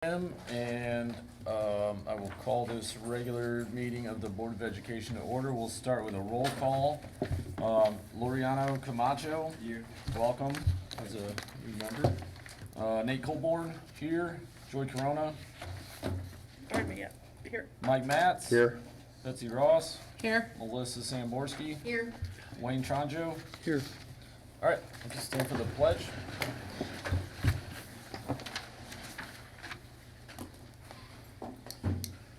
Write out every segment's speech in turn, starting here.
And I will call this regular meeting of the Board of Education to order. We'll start with a roll call. Loriano Camacho, welcome as a new member. Nate Colborn, here. Joy Corona. Here. Mike Matz. Here. Betsy Ross. Here. Melissa Samborski. Here. Wayne Tronjo. Here. All right, let's stand for the pledge.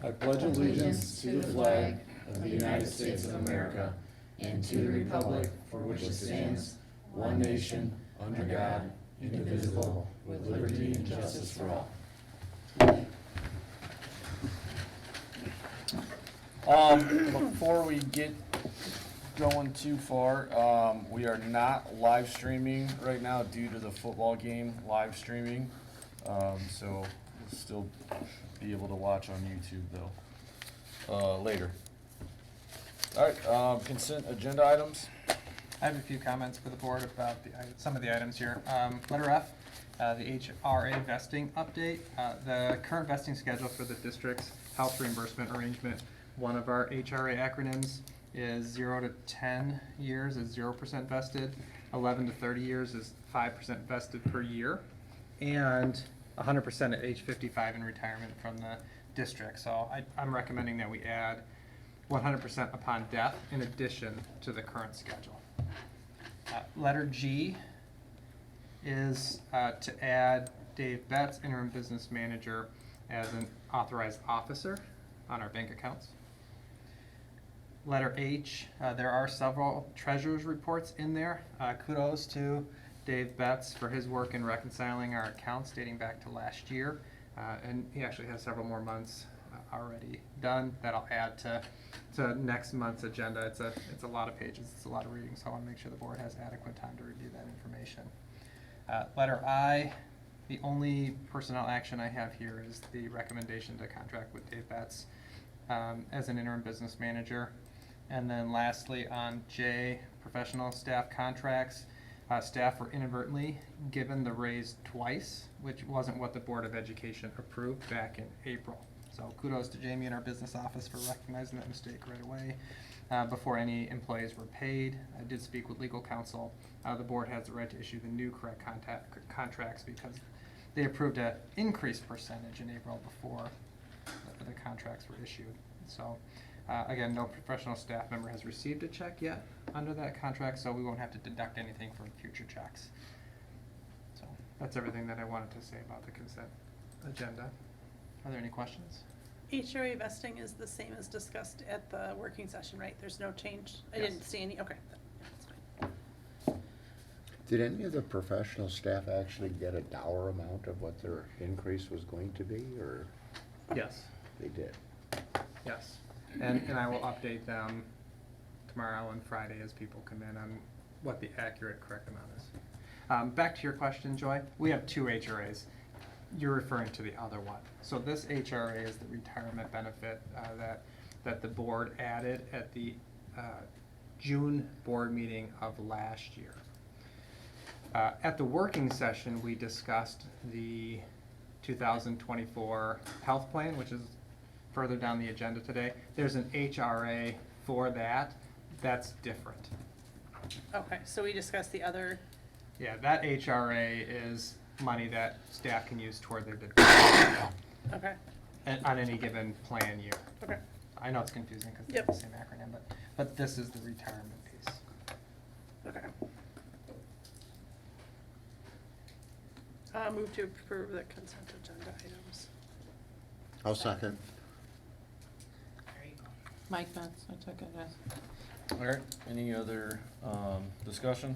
I pledge allegiance to the flag of the United States of America and to the republic for which it stands, one nation, under God, indivisible, with liberty and justice for all. Before we get going too far, we are not live streaming right now due to the football game live streaming. So we'll still be able to watch on YouTube though later. All right, consent agenda items. I have a few comments for the board about some of the items here. Letter F, the HRA vesting update. The current vesting schedule for the district's health reimbursement arrangement, one of our HRA acronyms is 0 to 10 years is 0% vested, 11 to 30 years is 5% vested per year, and 100% at age 55 in retirement from the district. So I'm recommending that we add 100% upon death in addition to the current schedule. Letter G is to add Dave Betts, interim business manager, as an authorized officer on our bank accounts. Letter H, there are several treasurer's reports in there. Kudos to Dave Betts for his work in reconciling our accounts dating back to last year. And he actually has several more months already done that I'll add to next month's agenda. It's a lot of pages, it's a lot of reading, so I want to make sure the board has adequate time to review that information. Letter I, the only personnel action I have here is the recommendation to contract with Dave Betts as an interim business manager. And then lastly, on J, professional staff contracts, staff were inadvertently given the raise twice, which wasn't what the Board of Education approved back in April. So kudos to Jamie and our business office for recognizing that mistake right away before any employees were paid. I did speak with legal counsel. The board has the right to issue the new correct contracts because they approved an increased percentage in April before the contracts were issued. So again, no professional staff member has received a check yet under that contract, so we won't have to deduct anything from future checks. So that's everything that I wanted to say about the consent agenda. Are there any questions? HRA vesting is the same as discussed at the working session, right? There's no change? I Yes. didn't see any, okay, that's fine. Did any of the professional staff actually get a dollar amount of what their increase was going to be, or Yes. they did? Yes. And I will update them tomorrow and Friday as people come in on what the accurate correct amount is. Back to your question, Joy. We have two HRAs. You're referring to the other one. So this HRA is the retirement benefit that the board added at the June board meeting of last year. At the working session, we discussed the 2024 health plan, which is further down the agenda today. There's an HRA for that. That's different. Okay, so we discussed the other, Yeah, that HRA is money that staff can use toward their deductible okay, on any given plan year. okay. I know it's confusing because they're Yep. the same acronym, but this is the retirement piece. Okay. Move to approve the consent agenda items. I'll second. Mike Betts, I took it as. All right, any other discussion?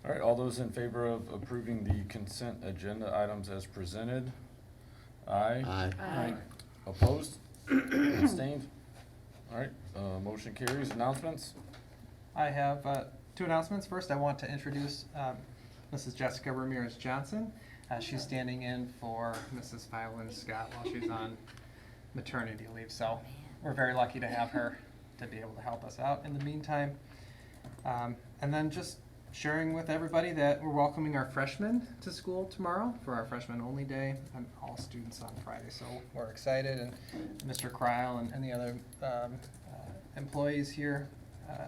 All right, all those in favor of approving the consent agenda items as presented? Aye. Aye. Aye. Opposed? Abstained? All right, motion carries. Announcements? I have two announcements. First, I want to introduce Mrs. Jessica Ramirez Johnson. She's standing in for Mrs. Phylon Scott while she's on maternity leave. So we're very lucky to have her to be able to help us out in the meantime. And then just sharing with everybody that we're welcoming our freshmen to school tomorrow for our freshman only day, and all students on Friday. So we're excited, and Mr. Kreil and the other employees here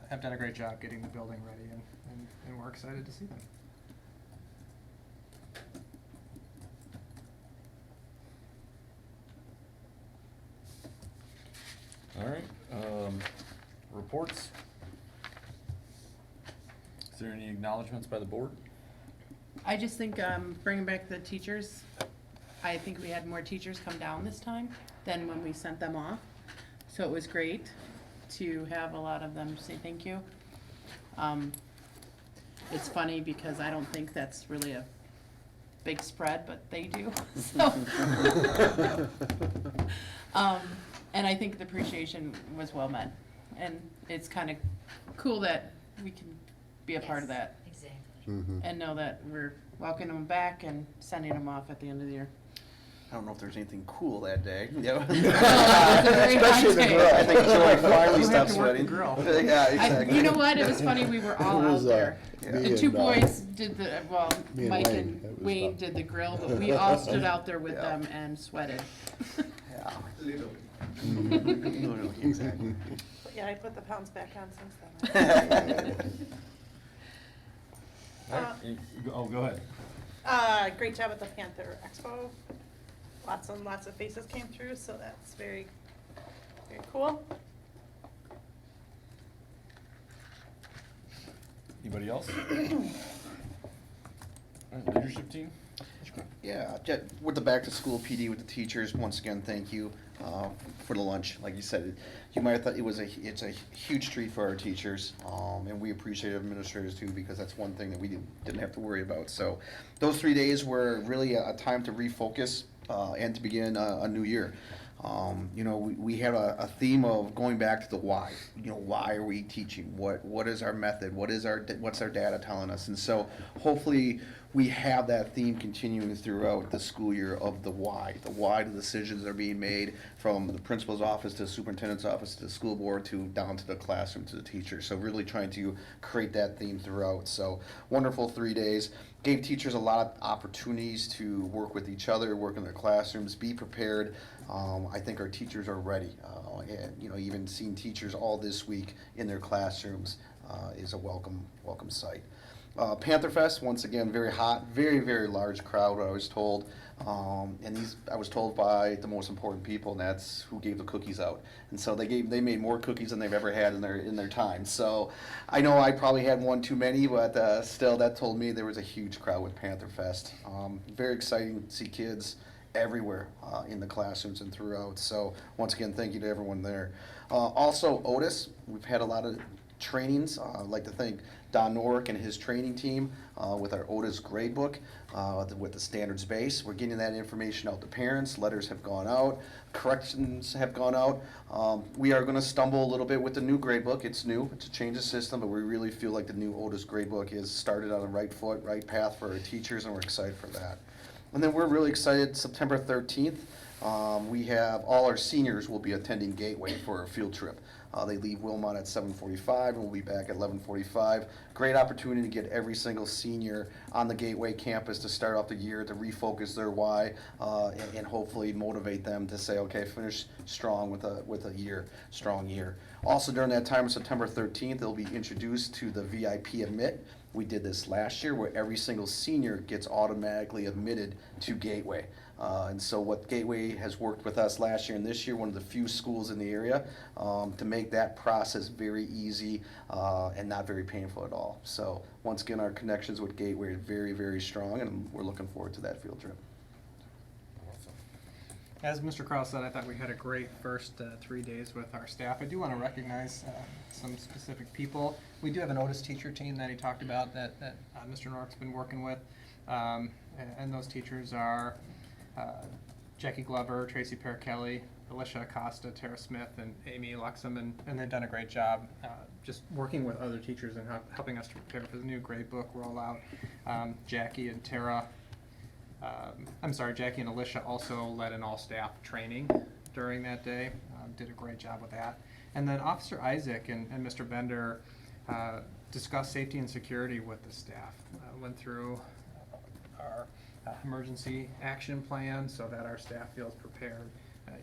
have done a great job getting the building ready, and we're excited to see them. All right, reports. Is there any acknowledgements by the board? I just think, bringing back the teachers, I think we had more teachers come down this time than when we sent them off. So it was great to have a lot of them say thank you. It's funny because I don't think that's really a big spread, but they do, so. And I think the appreciation was well met, and it's kind of cool that we can be a part of that Exactly. Mhm. and know that we're welcoming them back and sending them off at the end of the year. I don't know if there's anything cool that day. Well, it was a very hot Especially the day. grill. I think Joy finally You have stopped to work the sweating. grill. Yeah, I, exactly. you know what, it was funny, we were all It out was, there. me The two and, boys did the, well, me and Mike Wayne. and It was Wayne fun. did the grill, but we all stood out there with Yeah. them and sweated. Yeah. Mhm. Exactly. But yeah, I put the pounds back on since then. All right, go ahead. Great job at the Panther Expo. Lots and lots of faces came through, so that's very, very cool. Anybody else? All right, leadership team? Yeah, with the back to school PD with the teachers, once again, thank you for the lunch. Like you said, you might have thought it's a huge treat for our teachers, and we appreciate administrators too, because that's one thing that we didn't have to worry about. So those 3 days were really a time to refocus and to begin a new year. You know, we had a theme of going back to the why. You know, why are we teaching? What is our method? What's our data telling us? And so hopefully we have that theme continuing throughout the school year of the why the decisions are being made from the principal's office to the superintendent's office to the school board to down to the classroom to the teacher. So really trying to create that theme throughout. So wonderful 3 days. Gave teachers a lot of opportunities to work with each other, work in their classrooms, be prepared. I think our teachers are ready. And you know, even seeing teachers all this week in their classrooms is a welcome sight. Panther Fest, once again, very hot, very, very large crowd, I was told. And I was told by the most important people, and that's who gave the cookies out. And so they made more cookies than they've ever had in their time. So I know I probably had one too many, but still, that told me there was a huge crowd with Panther Fest. Very exciting to see kids everywhere in the classrooms and throughout. So once again, thank you to everyone there. Also, Otis, we've had a lot of trainings. I'd like to thank Don Norick and his training team with our Otis gradebook with the standards base. We're getting that information out to parents. Letters have gone out. Corrections have gone out. We are going to stumble a little bit with the new gradebook. It's new. It's a change of system, but we really feel like the new Otis gradebook is started on the right foot, right path for our teachers, and we're excited for that. And then we're really excited, September 13th, we have all our seniors will be attending Gateway for a field trip. They leave Wilmot at 7:45 and we'll be back at 11:45. Great opportunity to get every single senior on the Gateway campus to start off the year, to refocus their why, and hopefully motivate them to say, okay, finish strong with a strong year. Also during that time, September 13th, they'll be introduced to the VIP admit. We did this last year where every single senior gets automatically admitted to Gateway. And so what Gateway has worked with us last year and this year, one of the few schools in the area, to make that process very easy and not very painful at all. So once again, our connections with Gateway are very, very strong, and we're looking forward to that field trip. As Mr. Krause said, I thought we had a great first 3 days with our staff. I do want to recognize some specific people. We do have an Otis teacher team that he talked about that Mr. Norick's been working with. And those teachers are Jackie Glover, Tracy Perkelly, Alicia Acosta, Tara Smith, and Amy Luxem, and they've done a great job just working with other teachers and helping us to prepare for the new grade book rollout. Jackie and Alicia also led an all-staff training during that day, did a great job with that. And then Officer Isaac and Mr. Bender discuss safety and security with the staff. Went through our emergency action plan so that our staff feels prepared,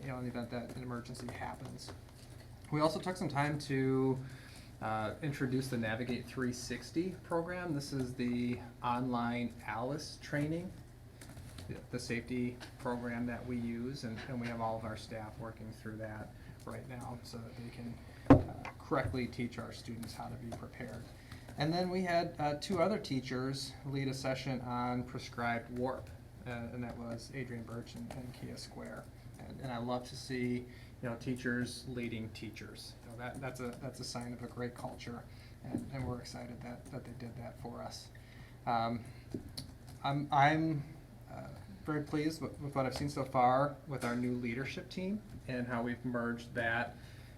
in the event that an emergency happens. We also took some time to introduce the Navigate 360 program. This is the online ALICE training, the safety program that we use, and we have all of our staff working through that right now so that they can correctly teach our students how to be prepared. And then we had 2 other teachers lead a session on prescribed warp, and that was Adrian Birch and Kia Square. And I love to see, teachers leading teachers. That's a sign of a great culture, and we're excited that they did that for us. I'm very pleased with what I've seen so far with our new leadership team and how we've merged that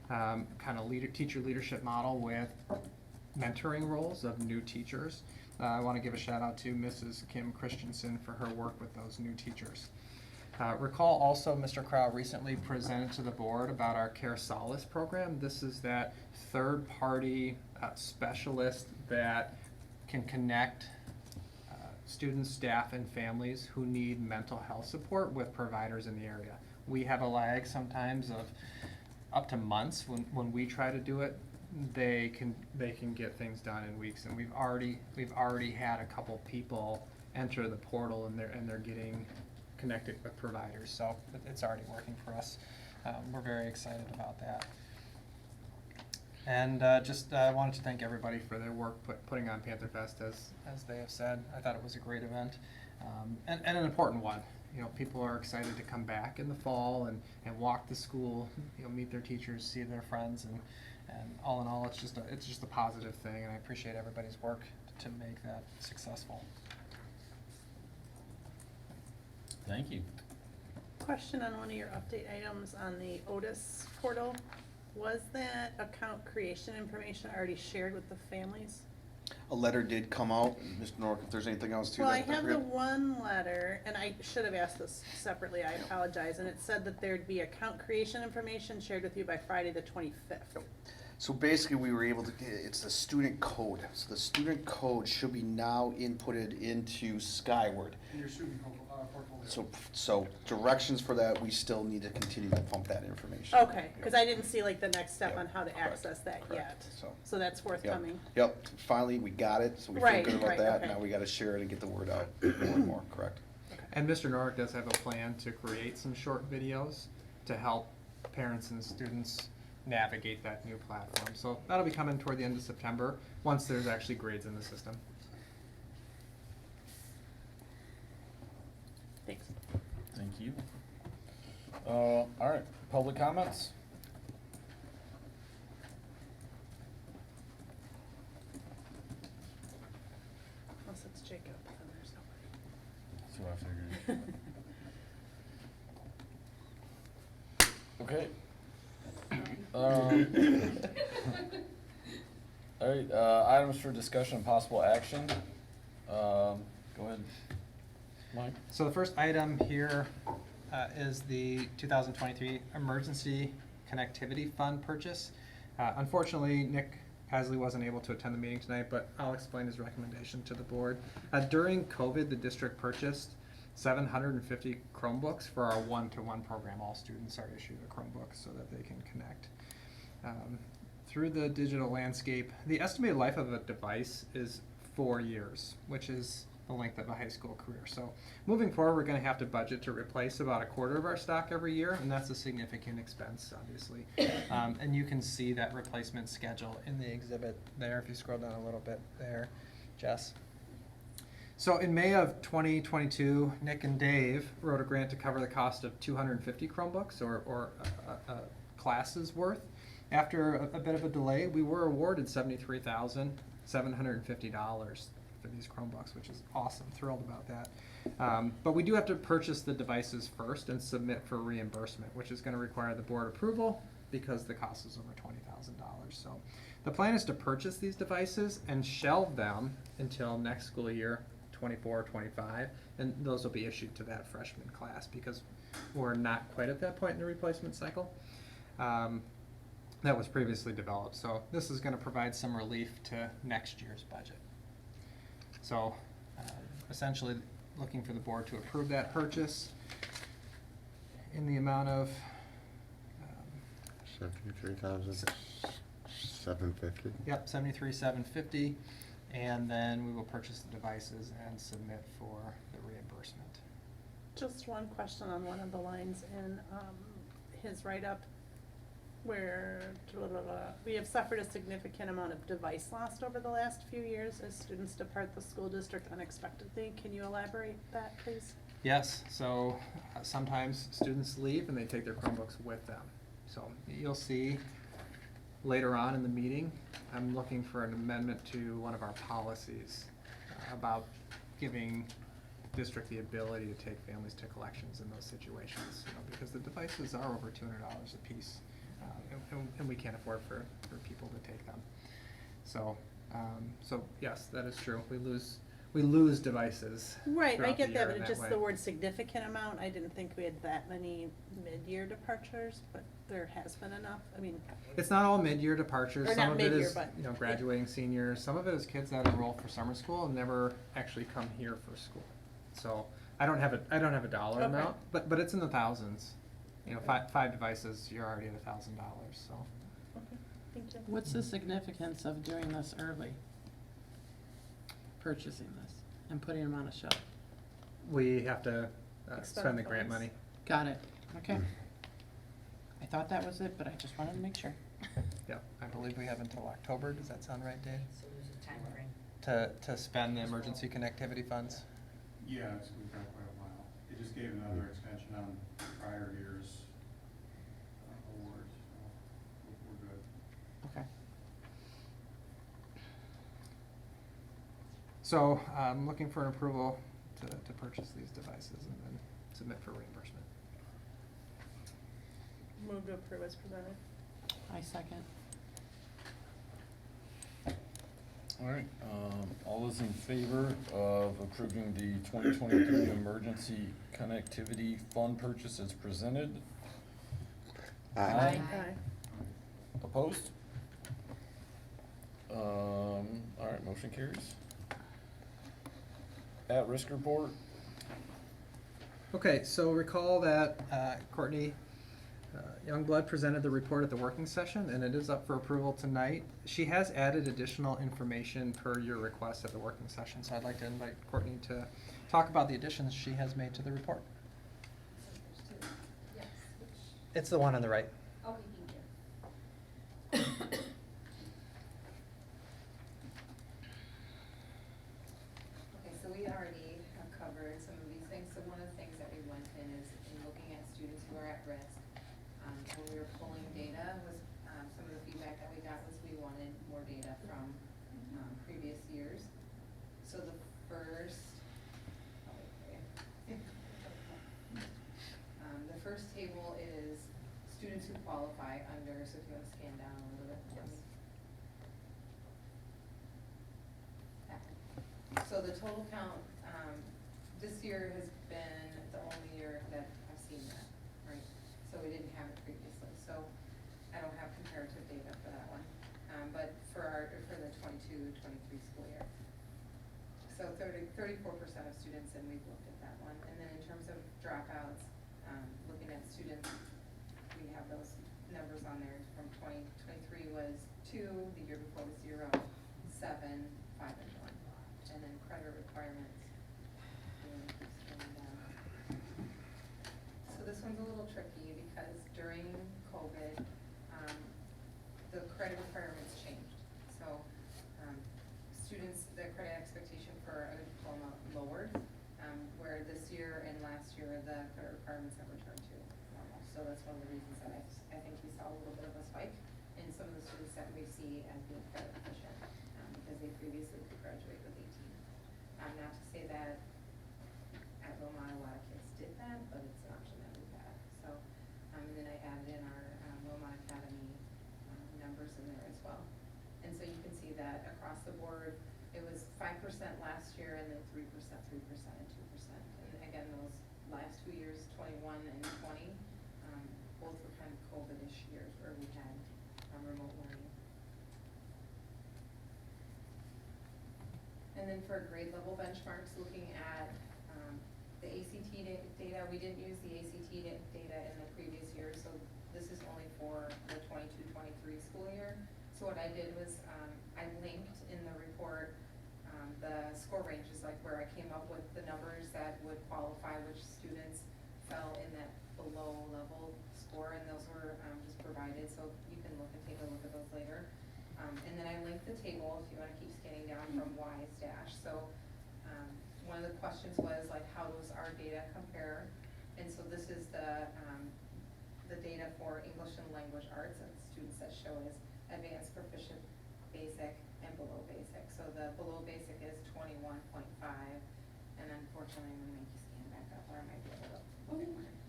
kind of teacher leadership model with mentoring roles of new teachers. I want to give a shout out to Mrs. Kim Christensen for her work with those new teachers. Recall also Mr. Crow recently presented to the board about our Care Solace program. This is that third-party specialist that can connect students, staff, and families who need mental health support with providers in the area. We have a lag sometimes of up to months when we try to do it. They can get things done in weeks, and we've already had a couple people enter the portal, and they're getting connected with providers, so it's already working for us. We're very excited about that. And just wanted to thank everybody for their work putting on Panther Fest, as they have said. I thought it was a great event, and an important one. People are excited to come back in the fall and walk the school, meet their teachers, see their friends, and all in all, it's just a positive thing, and I appreciate everybody's work to make that successful. Thank you. Question on one of your update items on the WUHS portal. Was that account creation information already shared with the families? A letter did come out, Mr. Nork, if there's anything else to that. Well, I have the one letter, and I should have asked this separately, I apologize, and it said that there'd be account creation information shared with you by Friday the 25th. So basically, we were able to, it's the student code. So the student code should be now inputted into Skyward. In your student portfolio. So directions for that, we still need to continue to pump that information. Okay, because I didn't see like the next step Yep, on how to correct, access that correct. yet. So that's forthcoming. Yep, finally, we got it, so we feel Right, good about right, that. okay. Now we gotta share it and get the word out more and more, correct? And Mr. Norrick does have a plan to create some short videos to help parents and students navigate that new platform. So that'll be coming toward the end of September, once there's actually grades in the system. Thanks. Thank you. All right, public comments? Unless it's Jacob, then there's nobody. That's what I figured. Okay. All right, items for discussion and possible action. Go ahead, Mike. So the first item here is the 2023 Emergency Connectivity Fund purchase. Unfortunately, Nick Pasley wasn't able to attend the meeting tonight, but I'll explain his recommendation to the board. During COVID, the district purchased 750 Chromebooks for our one-to-one program. All students are issued a Chromebook so that they can connect. Through the digital landscape, the estimated life of a device is 4 years, which is the length of a high school career. So moving forward, we're going to have to budget to replace about a quarter of our stock every year, and that's a significant expense, obviously. And you can see that replacement schedule in the exhibit there, if you scroll down a little bit there, Jess. So in May of 2022, Nick and Dave wrote a grant to cover the cost of 250 Chromebooks or a class's worth. After a bit of a delay, we were awarded $73,750 for these Chromebooks, which is awesome. Thrilled about that. But we do have to purchase the devices first and submit for reimbursement, which is going to require the board approval because the cost is over $20,000. So the plan is to purchase these devices and shelve them until next school year, 24-25, and those will be issued to that freshman class because we're not quite at that point in the replacement cycle. that was previously developed. So this is gonna provide some relief to next year's budget. So essentially, looking for the board to approve that purchase in the amount of, 73,750. yep, 73,750, and then we will purchase the devices and submit for the reimbursement. Just one question on one of the lines in his write-up where we have suffered a significant amount of device loss over the last few years as students depart the school district unexpectedly. Can you elaborate that, please? Yes, so sometimes students leave and they take their Chromebooks with them. So you'll see later on in the meeting, I'm looking for an amendment to one of our policies about giving district the ability to take families to collections in those situations, because the devices are over $200 a piece, and we can't afford for people to take them. So, so yes, that is true. We lose devices. Right, I throughout the get year that, in but just way. the word significant amount, I didn't think we had that many mid-year departures, but there has been enough, I mean. It's not all mid-year departures. Or Some not of it mid-year, is, but- graduating seniors. Some of it is kids that enroll for summer school and never actually come here for school. So I don't have a dollar Okay. amount, but it's in the thousands. Five devices, you're already at $1,000, so. Okay, thank you. What's the significance of doing this early? Purchasing this and putting them on a shelf? We have to Expend spend the grant funds. money. Got it, okay. Mm. I thought that was it, but I just wanted to make sure. Yep, I believe we have until October. Does that sound right, Dave? So there's a time frame. To spend the emergency connectivity funds? Yeah, we've got quite a while. They just gave another extension on prior year's award, so we're good. Okay. So I'm looking for an approval to purchase these devices and then submit for reimbursement. Move to approve as presented. I second. All right, all those in favor of approving the 2023 emergency connectivity fund purchase as presented? Aye. Opposed? All right, motion carries. At-risk report? Okay, so recall that Courtney Youngblood presented the report at the working session, and it is up for approval tonight. She has added additional information per your request at the working session, so I'd like to invite Courtney to talk about the additions she has made to the report. Yes. It's the one on the right. Okay, thank you. Okay, so we already have covered some of these things. So one of the things that we went in is in looking at students who are at risk. When we were pulling data was, some of the feedback that we got was we wanted more data from previous years. So the first table is students who qualify under, so if you want to scan down a little bit. Yes. So the total count, this year has been the only year that I've seen that, right? So we didn't have it previously, so I don't have comparative data for that one. But for the 22-23 school year. So 34% of students, and we've looked at that one. And then in terms of dropouts, looking at students, we have those numbers on there from 2023 was 2, the year before was 0, 7, 5, and 1. And then credit requirements. So this one's a little tricky because during COVID, the credit requirements changed. So students, the credit expectation for a diploma lowered, where this year and last year, the credit requirements have returned to normal. So that's one of the reasons that I think we saw a little bit of a spike in some of the students that we see as being credit deficient, because they previously could graduate with 18. Not to say that at Wilmot a lot of kids did that, but it's an option that we've had. So, and then I added in our Wilmot Academy numbers in there as well. And so you can see that across the board, it was 5% last year, and then 3%, 3%, and 2%. And again, those last 2 years, 21 and 20, both were kind of COVID-ish years where we had then for grade level benchmarks, looking at the ACT data, we didn't use the ACT data in the previous year, so this is only for the 22-23 school year. So what I did was I linked in the report the score ranges, like where I came up with the numbers that would qualify which students fell in that below level score, and those were just provided, so you can look and take a look at those later. And then I linked the table if you want to keep scanning down from WUHS dash. So one of the questions was like, how does our data compare? And so this is the data for English and language arts and students that show as advanced, proficient, basic, and below basic. So the below basic is 21.5, and unfortunately I'm gonna make you scan back up, or I might be able to look at mine.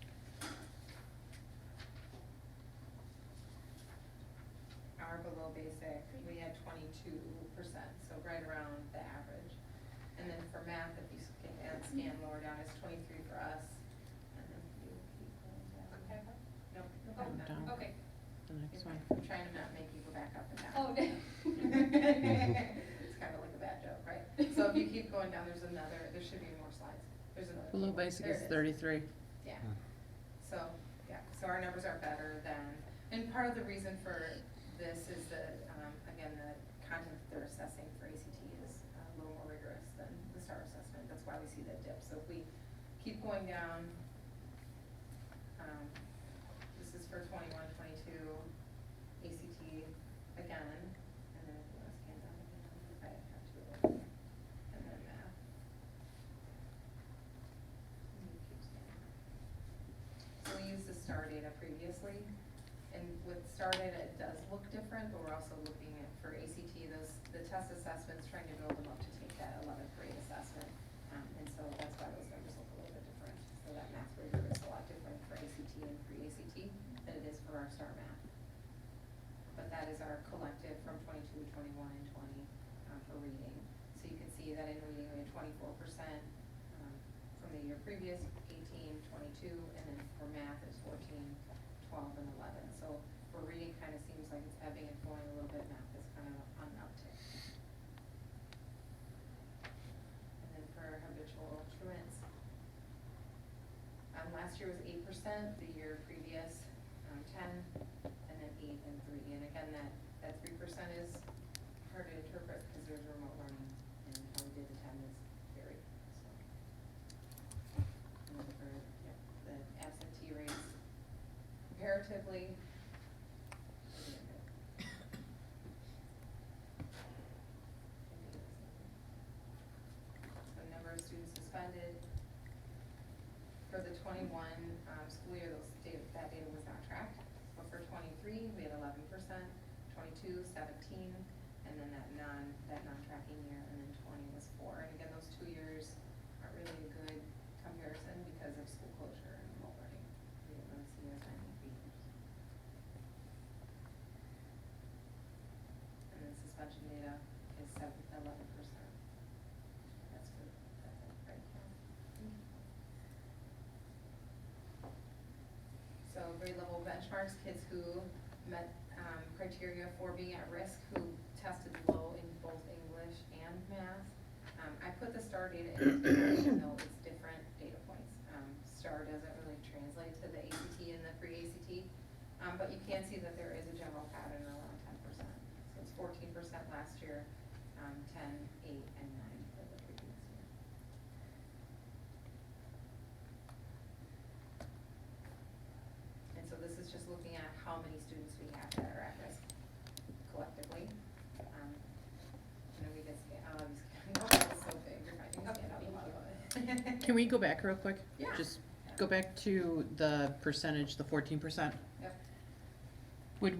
Our below basic, we had 22%, so right around the average. And then for math, if you scan lower down, it's 23 for us. And then you keep going down. Okay. Nope. Down. Okay. The next one. I'm trying to not make you go back up and down. Oh, okay. It's kind of like a bad joke, right? So if you keep going down, there should be more slides. There's another. Below table. basic There is it 33. Yeah. So, so our numbers are better than, and part of the reason for this is that, again, the content that they're assessing for ACT is a little more rigorous than the STAR assessment. That's why we see that dip. So if we keep going down, this is for 21, 22, ACT again, and then if you want to scan down again, I have to, and then math. And you keep scanning. So we used the STAR data previously, and with STAR data, it does look different, but we're also looking at, for ACT, the test assessments, trying to build them up to take that 11th grade assessment, and so that's why those numbers look a little bit different. So that math rigor is a lot different for ACT and pre-ACT than it is for our STAR math. But that is our collective from 22, 21, and 20 for reading. So you can see that in reading we had 24% from the year previous, 18, 22, and then for math it's 14, 12, and 11. So for reading, kind of seems like it's ebbing and flowing a little bit. Math is kind of on an uptick. And then for habitual truants, last year was 8%, the year previous 10, and then 8 and 3. And again, that 3% is hard to interpret because there's remote learning, and how we did attendance varied. So, and then for the absentee rates, comparatively, the number of students suspended. For the 21 school year, that data was not tracked. But for 23, we had 11%, 22, 17, and then that non-tracking year, and then 20 was 4. And again, those 2 years aren't really a good comparison because of school closure and remote learning. We didn't really see as many features. And then suspension data is 11%. That's good. That's it, right? So grade level benchmarks, kids who met criteria for being at risk, who tested low in both English and math. I put the STAR data in here even though it's different data points. STAR doesn't really translate to the ACT and the pre-ACT, but you can see that there is a general pattern around 10%. So it's 14% last year, 10, 8, and 9 for the previous year. And so this is just looking at how many students we have that are at risk collectively. We just, it's so big, you're finding out. Can we go back real quick? Yeah. Just go back to the percentage, the 14%. Yep. Could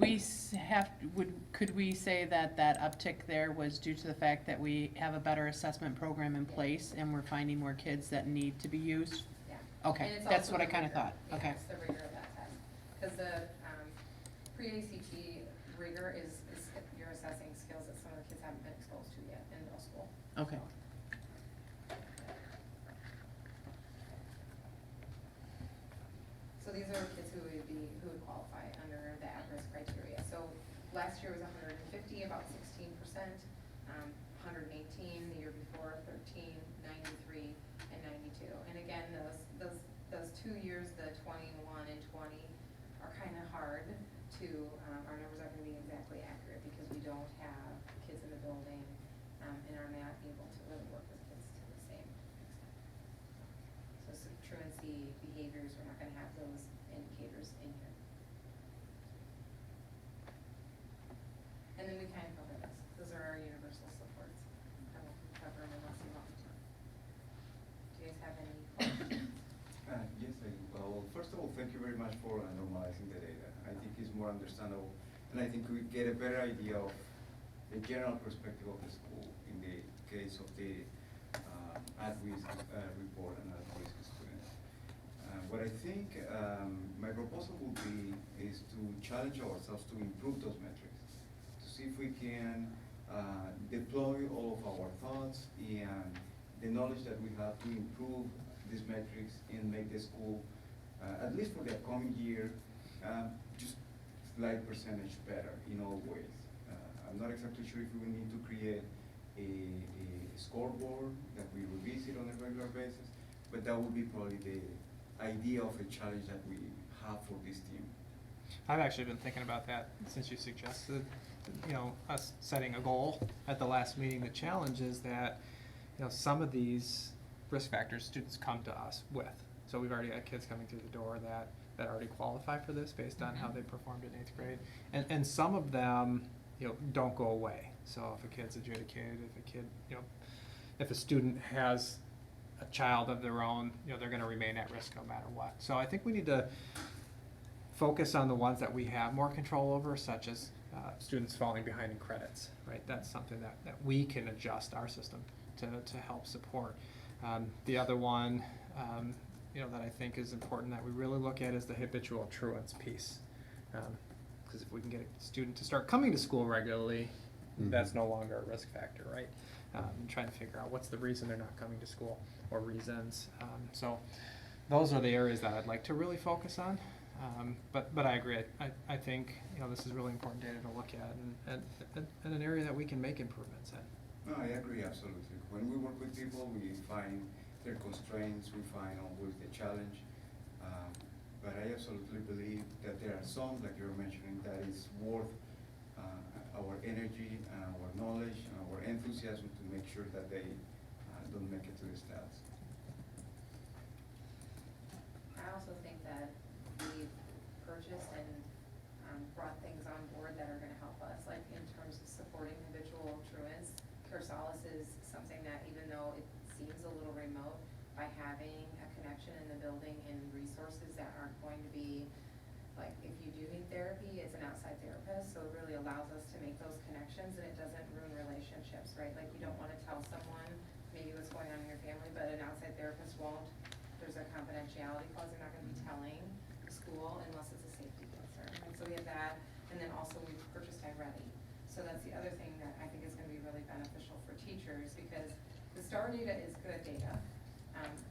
we say that uptick there was due to the fact that we have a better assessment program in place and we're finding more kids that need to be used? Yeah. Okay, And it's that's also what I the kind of rigor. thought, Yeah, okay. it's the rigor of that test. Because the pre-ACT rigor is you're assessing skills that some of the kids haven't been exposed to yet in middle school. Okay. So these are kids who would qualify under the at-risk criteria. So last year was 150, about 16%, 118 the year before. 94, 13, 93, and 92. And again, those 2 years, the 21 and 20, are kind of hard to, our numbers aren't going to be exactly accurate because we don't have kids in the building and are not able to really work with kids to the same extent. So truancy behaviors, we're not going to have those indicators in here. And then we kind of cover this. Those are our universal supports. I won't cover them unless you want me to. Do you guys have any questions? Yes, I do. Well, first of all, thank you very much for normalizing the data. I think it's more understandable, and I think we get a better idea of the general perspective of the school in the case of the at-risk report and at-risk students. What I think my proposal would be is to challenge ourselves to improve those metrics, to see if we can deploy all of our thoughts and the knowledge that we have to improve these metrics and make the school, at least for the upcoming year, just slight percentage better in all ways. I'm not exactly sure if we need to create a scoreboard that we revisit on a regular basis, but that would be probably the idea of a challenge that we have for this team. I've actually been thinking about that since you suggested, us setting a goal at the last meeting. The challenge is that, some of these risk factors students come to us with. So we've already got kids coming through the door that already qualify for this based on how they performed in 8th grade. And some of them, don't go away. So if a kid's adjudicated, if a student has a child of their own, they're gonna remain at risk no matter what. So I think we need to focus on the ones that we have more control over, such as students falling behind in credits, right? That's something that we can adjust our system to help support. The other one, that I think is important that we really look at is the habitual truants piece. Because if we can get a student to start coming to school regularly, that's no longer a risk factor, right? Trying to figure out what's the reason they're not coming to school or reasons. So those are the areas that I'd like to really focus on. But I agree. I think this is really important data to look at and an area that we can make improvements in. No, I agree absolutely. When we work with people, we find their constraints, we find always the challenge. But I absolutely believe that there are some, like you're mentioning, that is worth our energy and our knowledge and our enthusiasm to make sure that they don't make it to the stats. I also think that we've purchased and brought things on board that are gonna help us, like in terms of supporting habitual truants. Care Solace is something that, even though it seems a little remote, by having a connection in the building and resources that aren't going to be, like, if you do need therapy, it's an outside therapist, so it really allows us to make those connections and it doesn't ruin relationships, right? Like, you don't wanna tell someone maybe what's going on in your family, but an outside therapist won't. There's a confidentiality clause, they're not gonna be telling the school unless it's a safety concern. And so we have that, and then also we've purchased iReady. So that's the other thing that I think is gonna be really beneficial for teachers, because the STAR data is good data,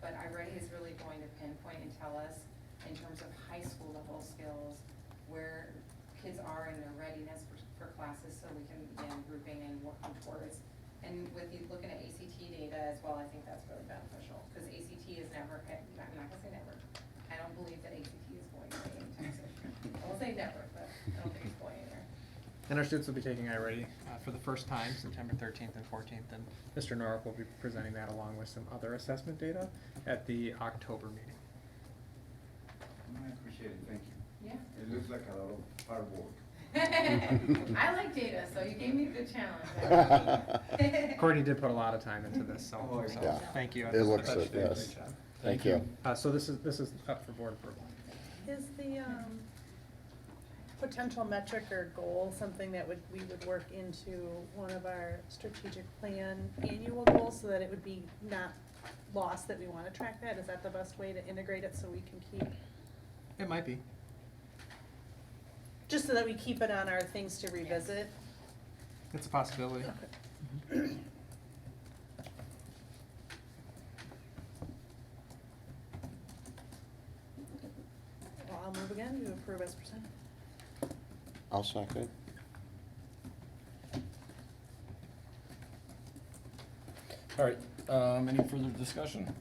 but iReady is really going to pinpoint and tell us in terms of high school level skills where kids are in their readiness for classes, so we can begin grouping and working towards. And with you looking at ACT data as well, I think that's really beneficial, because ACT is never, I'm not gonna say never, I don't believe that ACT is going away anytime soon. I won't say never, but I don't think it's going anywhere. And our students will be taking iReady for the first time, September 13th and 14th, and Mr. Norrick will be presenting that along with some other assessment data at the October meeting. I appreciate it, thank you. Yeah. It looks like a lot of hard work. I like data, so you gave me a good challenge. Courtney did put a lot of time into this, so Yeah. thank you. It looks That's it, a great yes. job. Thank you. So this is up for board approval. Is the potential metric or goal something that we would work into one of our strategic plan annual goals, so that it would be not lost that we wanna track that? Is that the best way to integrate it so we can keep, It might be. just so that we keep it on our things to revisit? It's a possibility. Well, I'll move again to approve as presented. I'll second. All right, any further discussion?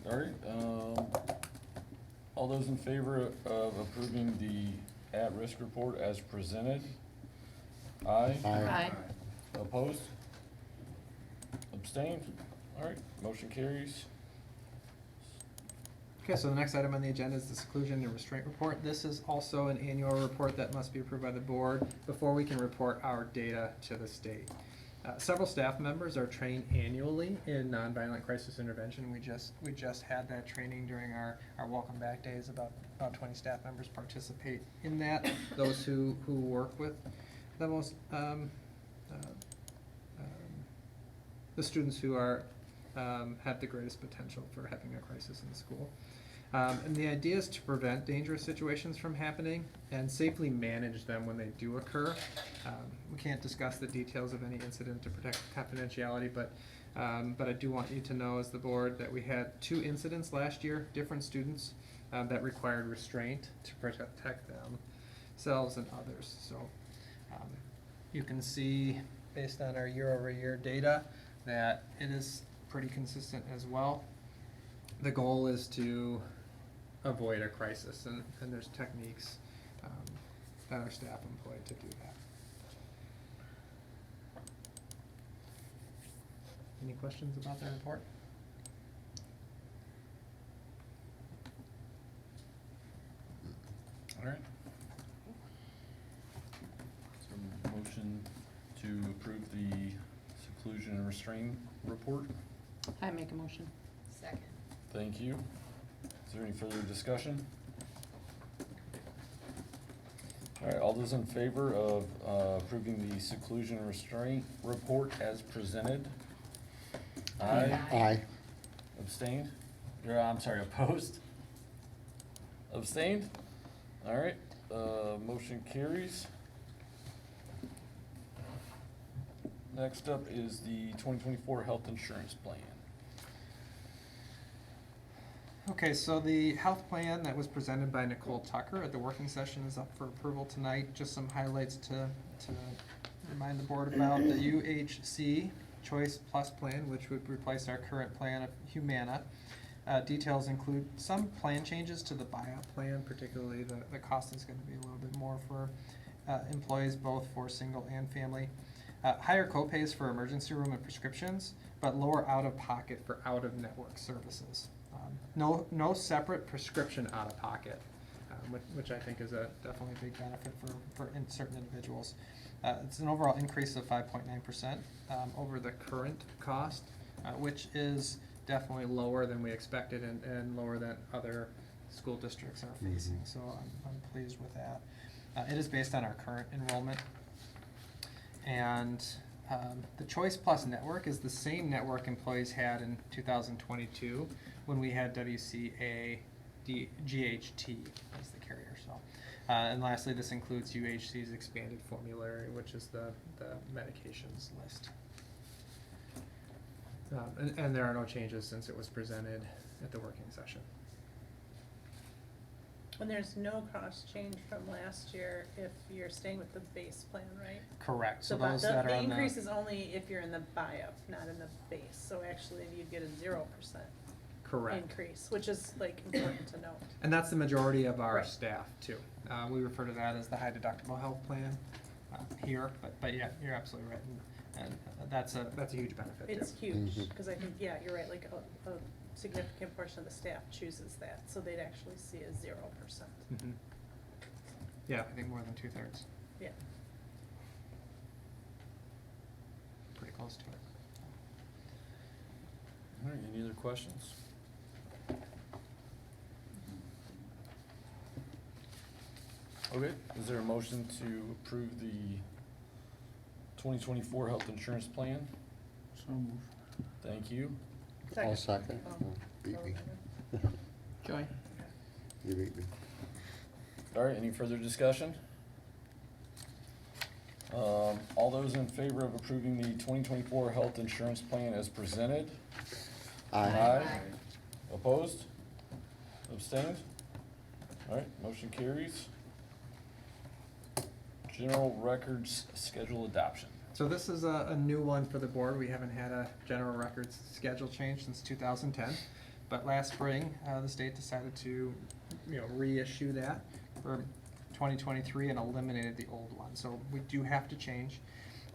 All right, all those in favor of approving the at-risk report as presented? Aye. Aye. Opposed? Abstained? All right, motion carries. Okay, so the next item on the agenda is the seclusion and restraint report. This is also an annual report that must be approved by the board before we can report our data to the state. Several staff members are trained annually in nonviolent crisis intervention. We just had that training during our welcome back days. About 20 staff members participate in that. Those who work with the most the students who are have the greatest potential for having a crisis in school. And the idea is to prevent dangerous situations from happening and safely manage them when they do occur. We can't discuss the details of any incident to protect confidentiality, but I do want you to know as the board that we had 2 incidents last year, different students, that required restraint to protect themselves and others. So you can see, based on our year-over-year data, that it is pretty consistent as well. The goal is to avoid a crisis, and there's techniques that our staff employ to do that. Any questions about the report? All right. So motion to approve the seclusion and restraint report. I make a motion. Second. Thank you. Is there any further discussion? All right, all those in favor of approving the seclusion and restraint report as presented? Aye. Aye. Abstained? I'm sorry, opposed? Abstained? All right, motion carries. Next up is the 2024 health insurance plan. Okay, so the health plan that was presented by Nicole Tucker at the working session is up for approval tonight. Just some highlights to remind the board about. The UHC Choice Plus plan, which would replace our current plan of Humana. Details include some plan changes to the buyout plan, particularly the cost is going to be a little bit more for employees, both for single and family. Higher copays for emergency room and prescriptions, but lower out-of-pocket for out-of-network services. No separate prescription out-of-pocket, which I think is definitely a big benefit for certain individuals. It's an overall increase of 5.9% over the current cost, which is definitely lower than we expected and lower than other school districts are facing. So I'm pleased with that. It is based on our current enrollment. And the Choice Plus network is the same network employees had in 2022 when we had WCA GHT as the carrier. So, and lastly, this includes UHC's expanded formulary, which is the medications list. And there are no changes since it was presented at the working session. And there's no cost change from last year if you're staying with the base plan, right? Correct. So the- those that are The on increase is only if you're in the buy-up, not in the base, so actually you'd get a 0% correct. increase, which is like important to note. And that's the majority of our Right. staff too. We refer to that as the high deductible health plan here, but yeah, you're absolutely right, and that's a huge benefit too. It's huge, because I think, yeah, you're right, like a significant portion of the staff chooses that, so they'd actually see a 0%. Mhm. Yeah, I think more than 2/3. Yeah. Pretty close to it. All right, any other questions? Okay, is there a motion to approve the 2024 health insurance plan? So move. Thank you. I'll second. Oh. Oh, beat me. Joy? You beat me. All right, any further discussion? All those in favor of approving the 2024 health insurance plan as presented? Aye. Opposed? Abstained? All right, motion carries. General records schedule adoption. So this is a new one for the board. We haven't had a general records schedule change since 2010. But last spring, the state decided to, reissue that for 2023 and eliminated the old one. So we do have to change.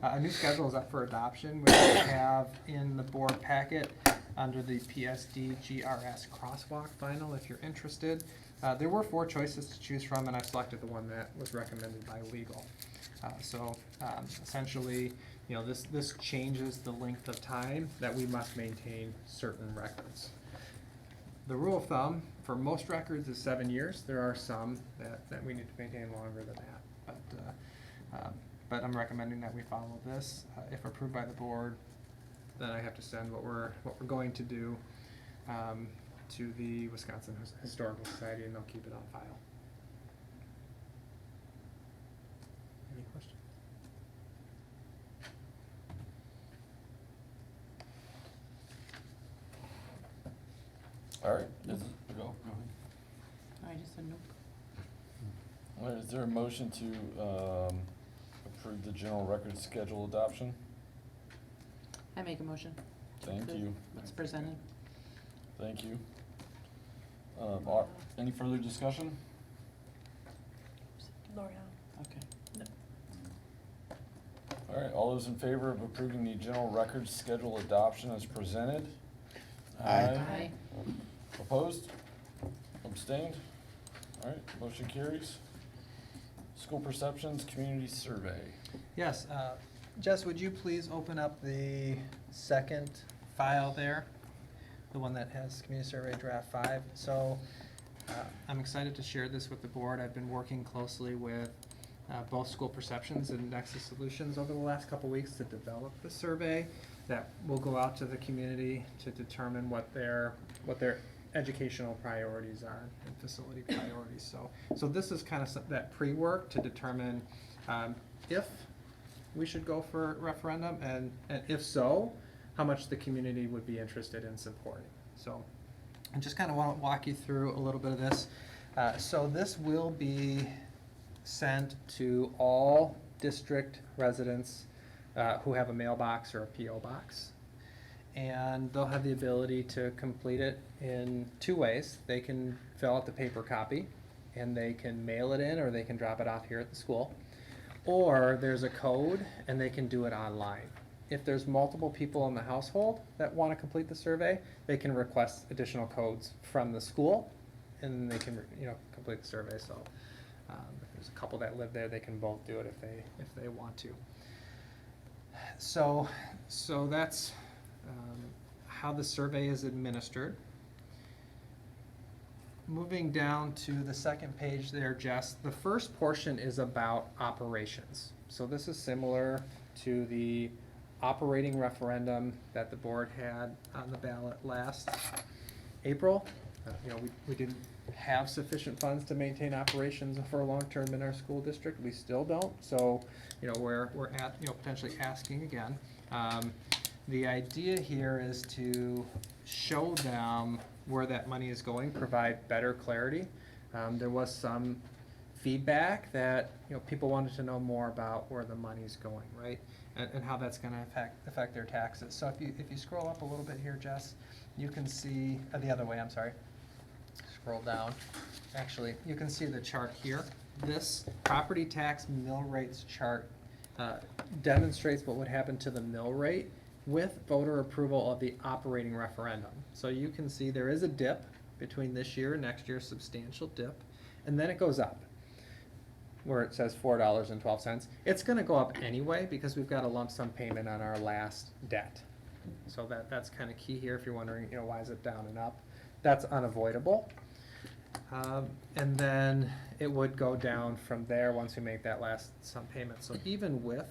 A new schedule is up for adoption, which we have in the board packet under the PSD GRS crosswalk final, if you're interested. There were 4 choices to choose from, and I selected the one that was recommended by legal. Essentially, this changes the length of time that we must maintain certain records. The rule of thumb for most records is 7 years. There are some that we need to maintain longer than that, but I'm recommending that we follow this. If approved by the board, then I have to send what we're going to do to the Wisconsin Historical Society, and they'll keep it on file. Any questions? All right, go. I just said nope. All right, is there a motion to approve the general records schedule adoption? I make a motion. to Thank approve you. What's presented. Thank you. Any further discussion? L'Oreal. Okay. All right, all those in favor of approving the general records schedule adoption as presented? Aye. Opposed? Abstained? All right, motion carries. School perceptions, community survey. Yes, Jess, would you please open up the second file there? The one that has Community Survey Draft 5. So I'm excited to share this with the board. I've been working closely with both School Perceptions and Nexus Solutions over the last couple weeks to develop the survey that will go out to the community to determine what their educational priorities are and facility priorities. So this is kind of that pre-work to determine if we should go for referendum, and if so, how much the community would be interested in supporting. So I just kind of want to walk you through a little bit of this. So this will be sent to all district residents who have a mailbox or a P.O. box. And they'll have the ability to complete it in 2 ways. They can fill out the paper copy, and they can mail it in, or they can drop it off here at the school. Or there's a code, and they can do it online. If there's multiple people in the household that want to complete the survey, they can request additional codes from the school, and they can, complete the survey. So if there's a couple that live there, they can both do it if they want to. So that's how the survey is administered. Moving down to the second page there, Jess, the first portion is about operations. So this is similar to the operating referendum that the board had on the ballot last April. We didn't have sufficient funds to maintain operations for a long term in our school district. We still don't. So, we're at, potentially asking again. The idea here is to show them where that money is going, provide better clarity. There was some feedback that people wanted to know more about where the money's going, right, and how that's going to affect their taxes. So if you scroll up a little bit here, Jess, you can see the other way. I'm sorry. Scroll down. Actually, you can see the chart here. This property tax mill rates chart demonstrates what would happen to the mill rate with voter approval of the operating referendum. So you can see there is a dip between this year and next year, substantial dip, and then it goes up where it says $4.12. It's going to go up anyway because we've got a lump sum payment on our last debt. So that's kind of key here if you're wondering, why is it down and up? That's unavoidable. And then it would go down from there once we make that last sum payment. So even with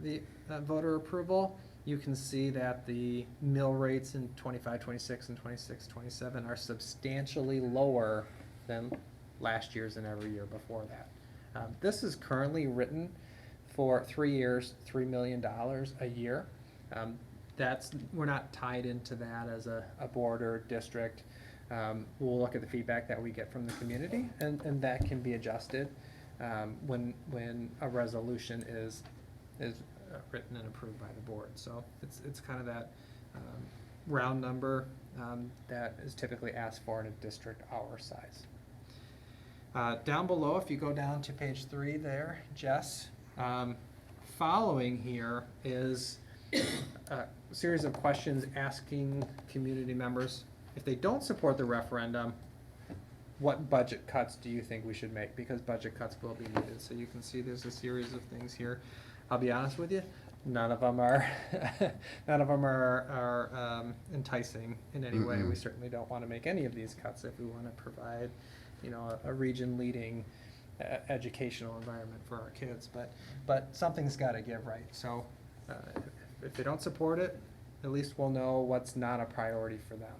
the voter approval, you can see that the mill rates in 25, 26, and 26, 27 are substantially lower than last year's and every year before that. This is currently written for 3 years, $3 million a year. We're not tied into that as a board or district. We'll look at the feedback that we get from the community, and that can be adjusted when a resolution is written and approved by the board. So it's kind of that round number that is typically asked for in a district our size. Down below, if you go down to page 3 there, Jess, following here is a series of questions asking community members, if they don't support the referendum, what budget cuts do you think we should make? Because budget cuts will be needed. So you can see there's a series of things here. I'll be honest with you, none of them are enticing in any way. We certainly don't want to make any of these cuts if we want to provide, you know, a region-leading educational environment for our kids. But something's got to give, right? So if they don't support it, at least we'll know what's not a priority for them.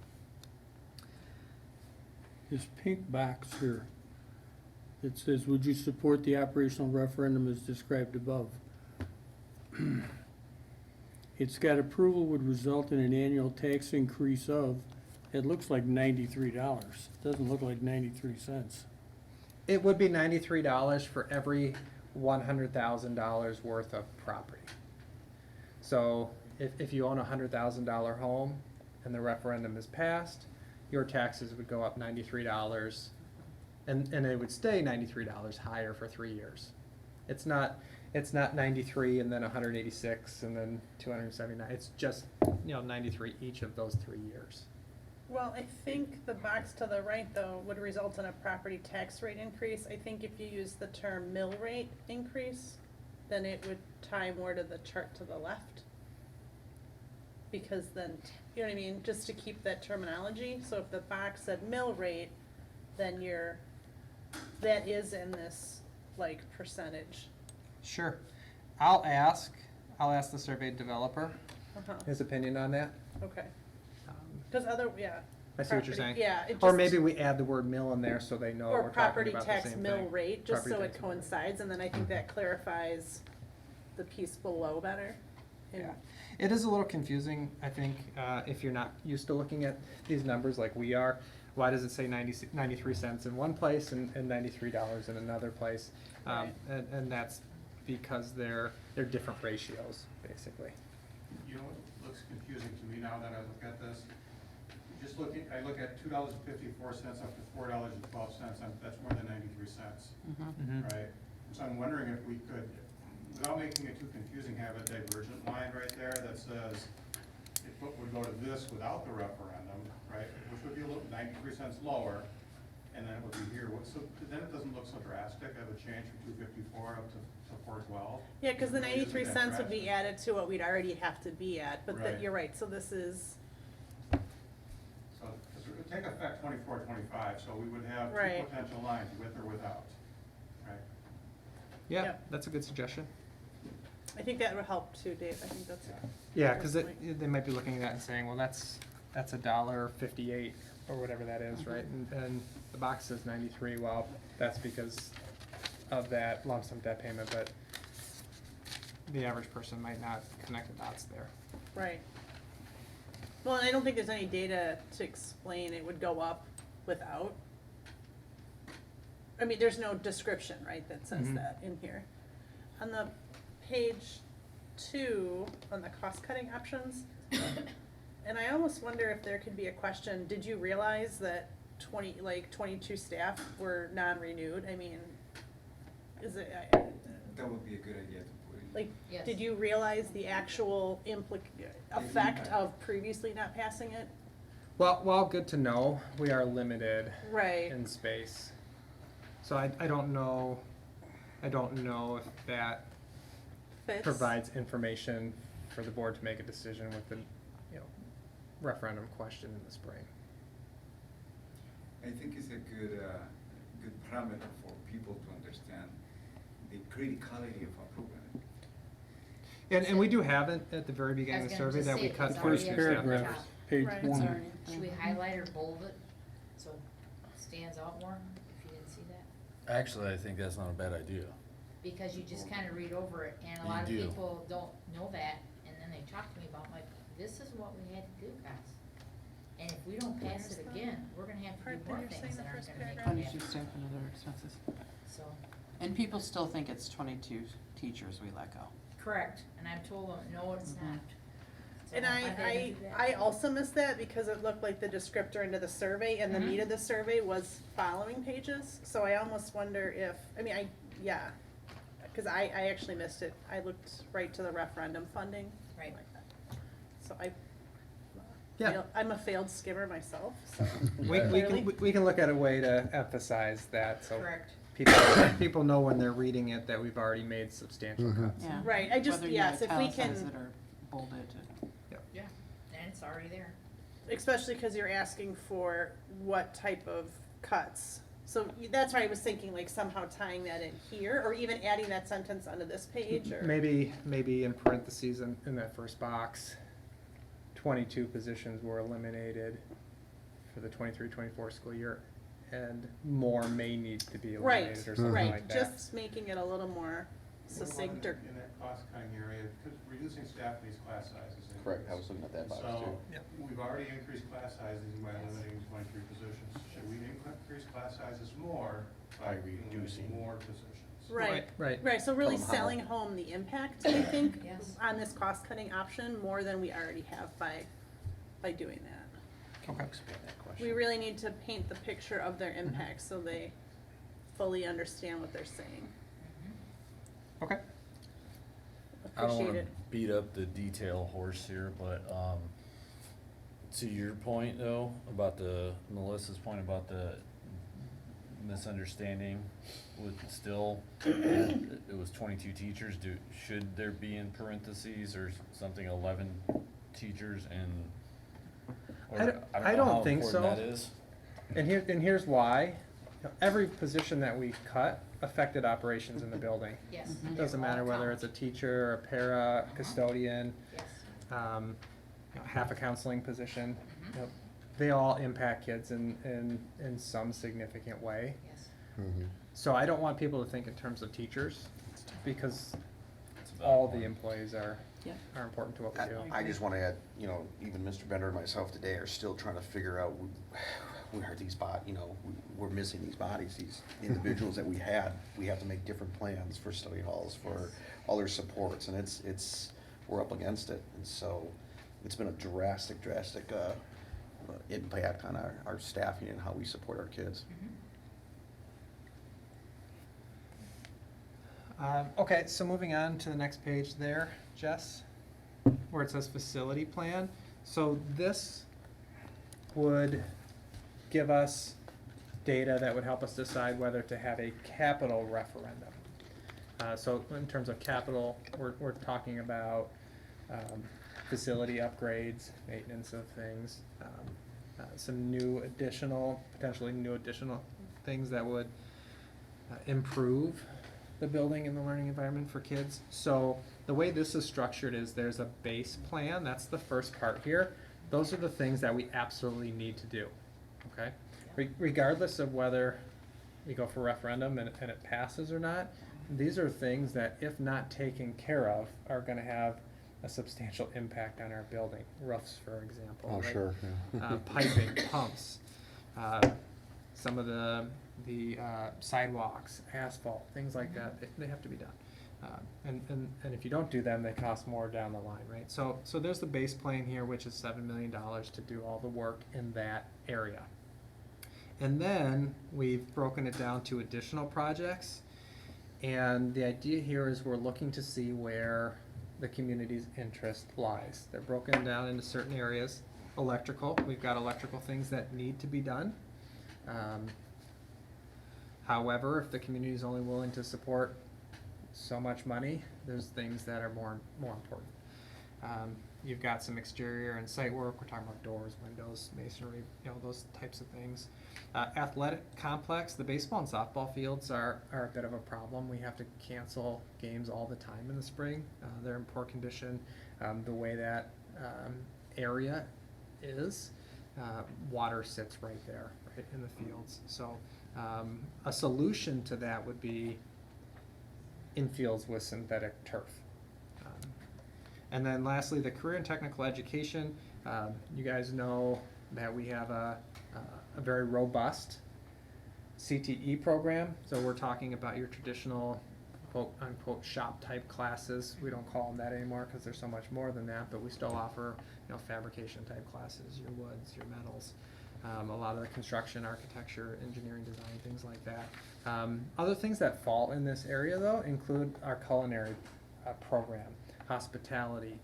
This pink box here, it says, would you support the operational referendum as described above? It's got approval would result in an annual tax increase of, it looks like $93. Doesn't look like 93 cents. It would be $93 for every $100,000 worth of property. So if you own a $100,000 home and the referendum is passed, your taxes would go up $93, and it would stay $93 higher for 3 years. It's not 93 and then 186 and then 279. It's just, you know, 93 each of those 3 years. Well, I think the box to the right, though, would result in a property tax rate increase. I think if you use the term mill rate increase, then it would tie more to the chart to the left. Because then, you know what I mean, just to keep that terminology. So if the box said mill rate, then that is in this, like, percentage. Sure. I'll ask the surveyed developer his opinion on that. Okay. Um, Because I yeah. see what you're property- saying. Yeah. it Or just- maybe we add the word mill in there so they know Or we're talking property about the tax same mill thing. rate, just Property so it tax mill rate. coincides, and then I think that clarifies the piece below better. And- Yeah, it is a little confusing, I think, if you're not used to looking at these numbers like we are. Why does it say 93 cents in one place and $93 in another place? Right. And that's because they're different ratios, basically. You know what looks confusing to me now that I look at this? I look at $2.54 up to $4.12, that's more than 93 cents, right? So I'm wondering if we could, without making it too confusing, have a divergent line right there that says, it would go to this without the referendum, right? Which would be a little, 93 cents lower, and then it would be here. So then it doesn't look so drastic of a change from 254 up to 412. Yeah, because the It really isn't 93 that cents would be drastic. added to what we'd already have to be at, but Right. you're right, so this is, So, because it would take effect 24-25, so we would have two Right. potential lines, with or without, right? Yeah, Yep. that's a good suggestion. I think that would help too, Dave, I think that's. Yeah, because Personally. they might be looking at that and saying, well, that's $1.58 or whatever that is, right? And the box says 93. Well, that's because of that lump sum debt payment, but the average person might not connect the dots there. Right. Well, and I don't think there's any data to explain it would go up without. I mean, there's no description, right, that says Mhm. that in here. On the page 2, on the cost-cutting options, and I almost wonder if there could be a question, did you realize that 22 staff were non-renewed? I mean, is it, That would be a good idea to put in. like, Yes. did you realize the actual effect of previously not passing it? Well, good to know. We are limited Right. in space. So I don't know if that Fits. provides information for the board to make a decision with the, you know, referendum question in the spring. I think it's a good parameter for people to understand the criticality of approving it. And we do have it at the very beginning of the I was survey gonna that we say, cut it's first First already two at the paragraph, top. page Right. 1. Should we highlight or bold it so it stands out more, if you didn't see that? Actually, I think that's not a bad idea. Because you just kinda read over it, and a lot of You do. people don't know that, and then they talk to me about, like, this is what we had to do, guys. And if we don't pass Where's it that again, we're gonna have to part do that more you're saying, things the that aren't first gonna make paragraph? it Punish happen. staff and other expenses. So, And people still think it's 22 teachers we let go. Correct, and I've told them, no, it's not. So And I've had to do that. I also missed that because it looked like the descriptor into the survey and the meat of the survey was following pages. So I almost wonder if, yeah, because I actually missed it. I looked right to the referendum funding. Right. Like that. So Yeah. I'm a failed skimmer myself, so. We can look at a way to emphasize that, so Correct. people know when they're reading it that we've already made substantial cuts. Yeah. Right, I just, Whether you yes, if we italicize can, it or bold it. Yeah, and it's already there. especially because you're asking for what type of cuts. So that's why I was thinking like somehow tying that in here, or even adding that sentence onto this page, or. Maybe in parentheses in that first box, 22 positions were eliminated for the 23-24 school year, and more may need to be Right, eliminated or something right, like that. just making it a little more succinct or. In that cost-cutting area, because reducing staff in these class sizes. Correct, I was looking at that box too. So, we've already increased class sizes by eliminating 23 positions. Should we increase class sizes more by By reducing. more positions? Right, Right. right, so really Somehow. selling home the impact, I think, Yes. on this cost-cutting option more than we already have by doing that. Okay. Expand that question. We really need to paint the picture of their impact so they fully understand what they're saying. Okay. I don't Appreciate wanna it. beat up the detail horse here, but, to your point though, about Melissa's point about the misunderstanding with still, it was 22 teachers, should there be in parentheses or something 11 teachers and? or I know don't how think important so. that is. And here's why. Every position that we cut affected operations in the building. Yes. Doesn't matter whether it's a teacher, a para, custodian, Yes. half a counseling position. You know, they all impact kids in some significant way. Yes. Mhm. So I don't want people to think in terms of teachers, because It's about all the one. employees are Yeah. important to what we do. I just wanna add, even Mr. Bender and myself today are still trying to figure out where these we're missing these bodies, these individuals that we had. We have to make different plans for study halls, for all their supports, and we're up against it. And so it's been a drastic impact on our staffing and how we support our kids. Okay, so moving on to the next page there, Jess, where it says facility plan. So this would give us data that would help us decide whether to have a capital referendum. So in terms of capital, we're talking about facility upgrades, maintenance of things, some potentially new additional things that would improve the building and the learning environment for kids. So the way this is structured is there's a base plan, that's the first part here. Those are the things that we absolutely need to do, okay? Regardless of whether we go for referendum and it passes or not, these are things that, if not taken care of, are gonna have a substantial impact on our building. Roofs, for example. Oh, right? sure, yeah. Piping, pumps, some of the sidewalks, asphalt, things like that, they have to be done. And if you don't do them, they cost more down the line, right? So there's the base plan here, which is $7 million to do all the work in that area. And then we've broken it down to additional projects. And the idea here is we're looking to see where the community's interest lies. They're broken down into certain areas. Electrical, we've got electrical things that need to be done. However, if the community is only willing to support so much money, there's things that are more important. You've got some exterior and site work. We're talking about doors, windows, masonry, those types of things. Athletic complex, the baseball and softball fields are a bit of a problem. We have to cancel games all the time in the spring. They're in poor condition. The way that area is, water sits right there, right in the fields. So a solution to that would be infields with synthetic turf. And then lastly, the career and technical education. You guys know that we have a very robust CTE program. So we're talking about your traditional quote unquote shop type classes. We don't call them that anymore because they're so much more than that, but we still offer, fabrication type classes, your woods, your metals, a lot of the construction, architecture, engineering design, things like that. Other things that fall in this area though include our culinary program, hospitality,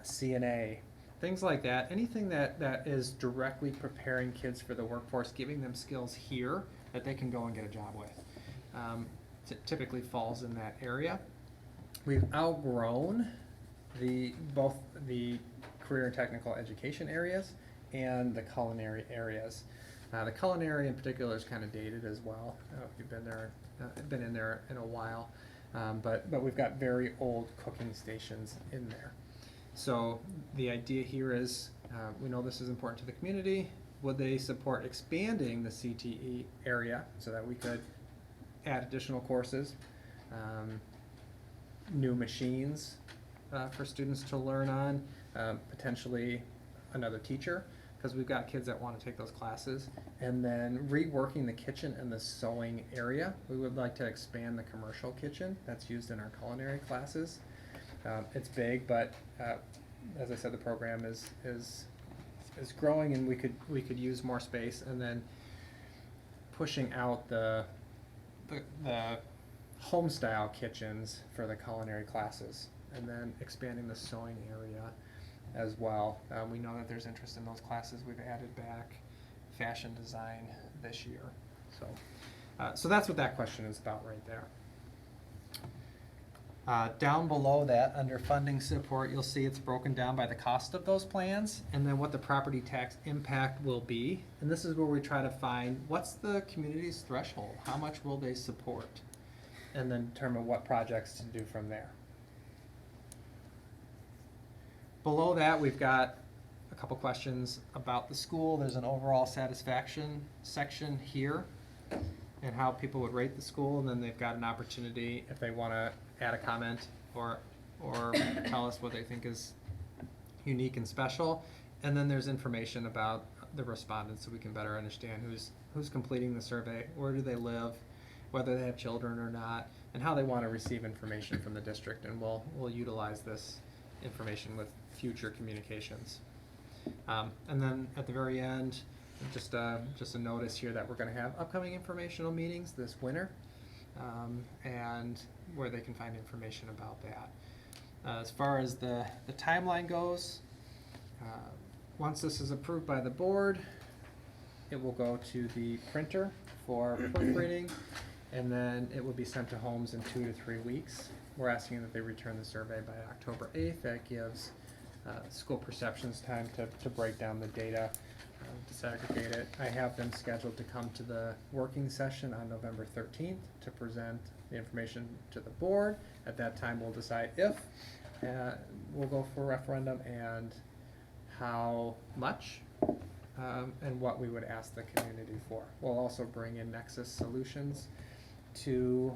CNA, things like that. Anything that is directly preparing kids for the workforce, giving them skills here that they can go and get a job with. Typically falls in that area. We've outgrown both the career and technical education areas and the culinary areas. The culinary in particular is kind of dated as well. I don't know if you've been in there in a while, but we've got very old cooking stations in there. So the idea here is, we know this is important to the community. Would they support expanding the CTE area so that we could add additional courses, new machines for students to learn on, potentially another teacher, because we've got kids that want to take those classes, and then reworking the kitchen and the sewing area. We would like to expand the commercial kitchen that's used in our culinary classes. It's big, but as I said, the program is growing, and we could use more space, and then pushing out the home style kitchens for the culinary classes, and then expanding the sewing area as well. We know that there's interest in those classes. We've added back fashion design this year. So that's what that question is about right there. Down below that, under funding support, you'll see it's broken down by the cost of those plans and then what the property tax impact will be. And this is where we try to find what's the community's threshold, how much will they support, and then determine what projects to do from there. Below that, we've got a couple questions about the school. There's an overall satisfaction section here and how people would rate the school, and then they've got an opportunity if they want to add a comment or tell us what they think is unique and special. And then there's information about the respondents so we can better understand who's completing the survey, where do they live, whether they have children or not, and how they want to receive information from the district. And we'll utilize this information with future communications. And then at the very end, just a notice here that we're going to have upcoming informational meetings this winter, and where they can find information about that. As far as the timeline goes, once this is approved by the board, it will go to the printer for proofreading, and then it will be sent to homes in 2 to 3 weeks. We're asking that they return the survey by October 8th. That gives school perceptions time to break down the data, disaggregate it. I have them scheduled to come to the working session on November 13th to present the information to the board. At that time, we'll decide if we'll go for a referendum and how much, and what we would ask the community for. We'll also bring in Nexus Solutions to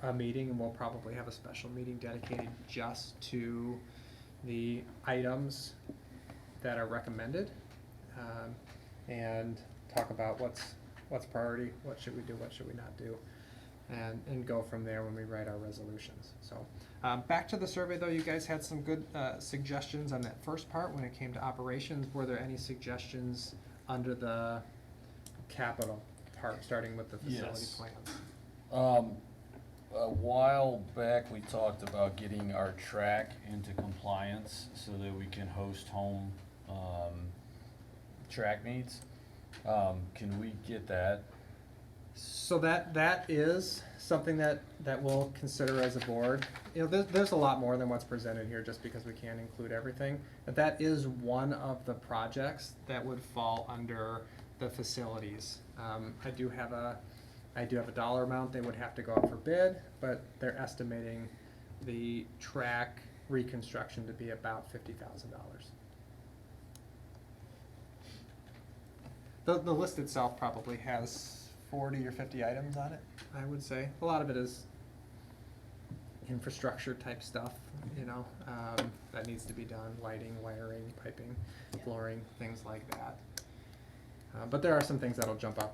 a meeting, and we'll probably have a special meeting dedicated just to the items that are recommended, and talk about what's priority, what should we do, what should we not do, and go from there when we write our resolutions. So back to the survey though, you guys had some good suggestions on that first part when it came to operations. Were there any suggestions under the capital part, starting with the facility Yes. plans? A while back, we talked about getting our track into compliance so that we can host home track meets. Can we get that? So that is something that we'll consider as a board. There's a lot more than what's presented here just because we can't include everything. But that is one of the projects that would fall under the facilities. I do have a dollar amount they would have to go out for bid, but they're estimating the track reconstruction to be about $50,000. The list itself probably has 40 or 50 items on it, I would say. A lot of it is infrastructure type stuff, that needs to be done, lighting, wiring, piping, flooring, things like that. But there are some things that'll jump off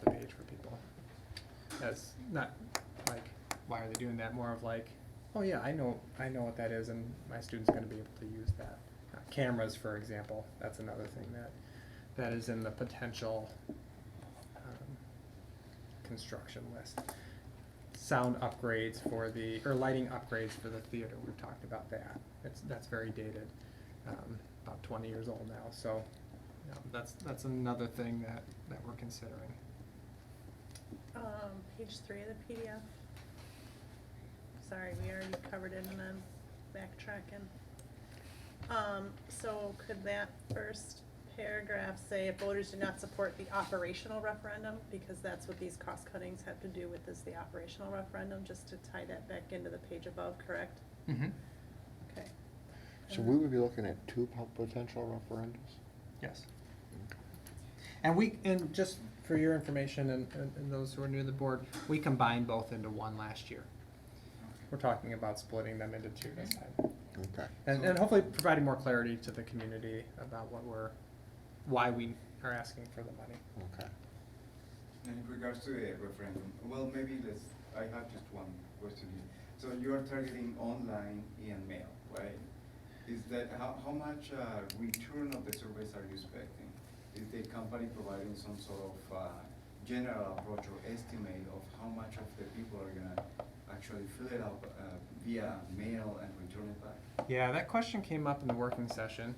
the page for people. As not like why are they doing that? More of like, oh yeah, I know what that is, and my student's gonna be able to use that. Cameras, for example, that's another thing that is in the potential construction list. Sound upgrades or lighting upgrades for the theater, we've talked about that. That's very dated, about 20 years old now, so that's another thing that we're considering. Page 3 of the PDF. Sorry, we already covered it and then backtracking. So could that first paragraph say if voters do not support the operational referendum, because that's what these cost cuttings have to do with, is the operational referendum, just to tie that back into the page above, correct? Mm-hmm. Okay. So we would be looking at two potential referendums? Yes. And just for your information and those who are new to the board, we combined both into one last year. We're talking about splitting them into two this time. Okay. And hopefully providing more clarity to the community about why we are asking for the money. Okay. And in regards to the referendum, well, maybe I have just one question here. So you are targeting online and mail, right? Is that, how much return of the surveys are you expecting? Is the company providing some sort of general approach or estimate of how much of the people are gonna actually fill it out via mail and return it back? Yeah, that question came up in the working session.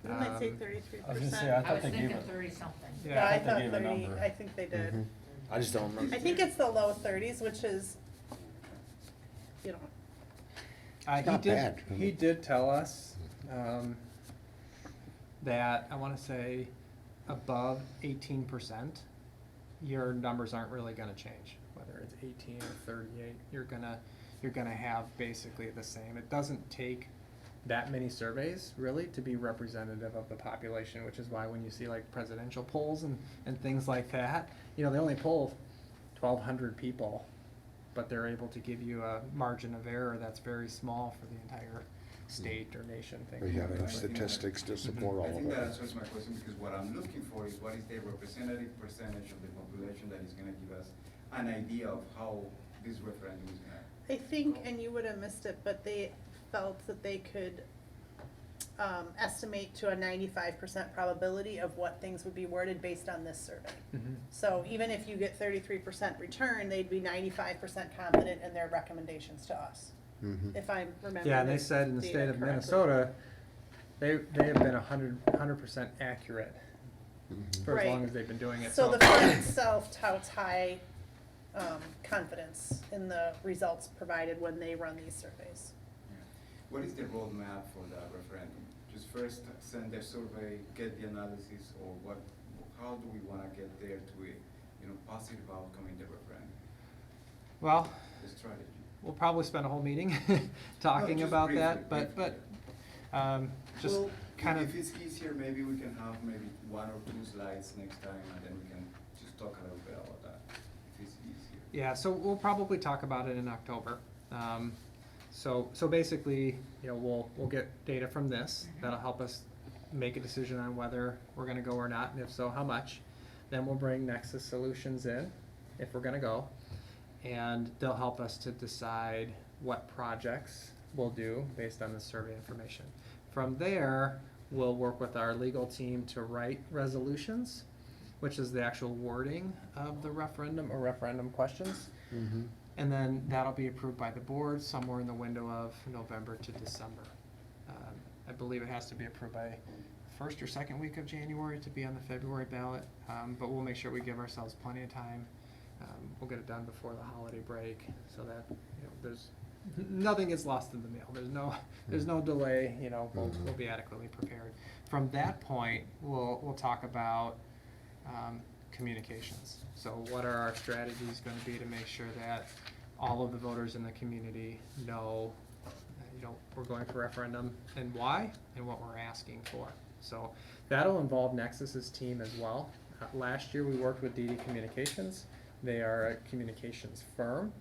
Didn't I say 33%? I was gonna say, I I thought was they gave thinking it. 30-something. Yeah, I they thought gave a 30, number. I think they did. Mhm. I just don't remember. I think it's the low 30s, which is, you know, It's not bad. He did tell us that, I wanna say, above 18%, your numbers aren't really gonna change. Whether it's 18 or 38, you're gonna have basically the same. It doesn't take that many surveys, really, to be representative of the population, which is why when you see like presidential polls and things like that, they only poll 1,200 people, but they're able to give you a margin of error that's very small for the entire state or nation, things Or you like have that. any statistics to support all I of think that it. answers my question, because what I'm looking for is what is the representative percentage of the population that is gonna give us an idea of how this referendum is gonna. I think, and you would have missed it, but they felt that they could estimate to a 95% probability of what things would be worded based on this survey. Mhm. So even if you get 33% return, they'd be 95% confident in their recommendations to us, Mhm. if I'm remembering. Yeah, and they this said in the data state of correctly. Minnesota, they have been 100% accurate Mhm. for as long Right. as they've been doing it. So the firm itself touts high confidence in the results provided when they run these surveys. What is the roadmap for that referendum? Just first send the survey, get the analysis, or what? How do we want to get there to a positive outcome in the referendum? Well, The strategy. we'll probably spend a whole meeting talking just about briefly, that, but just Well, kind of. If it's easier, maybe we can have maybe one or two slides next time, and then we can just talk a little bit about that. If it's easier. Yeah, so we'll probably talk about it in October. So basically, we'll get data from this, that'll help us make a decision on whether we're gonna go or not, and if so, how much. Then we'll bring Nexus Solutions in, if we're gonna go, and they'll help us to decide what projects we'll do based on the survey information. From there, we'll work with our legal team to write resolutions, which is the actual wording of the referendum or referendum questions. Mhm. And then that'll be approved by the board somewhere in the window of November to December. I believe it has to be approved by first or second week of January to be on the February ballot, but we'll make sure we give ourselves plenty of time. We'll get it done before the holiday break so that, there's, nothing gets lost in the mail. There's no delay, we'll be adequately prepared. From that point, we'll talk about communications. So what are our strategies going to be to make sure that all of the voters in the community know, we're going for referendum and why and what we're asking for. So that'll involve Nexus's team as well. Last year we worked with DD Communications. They are a communications firm.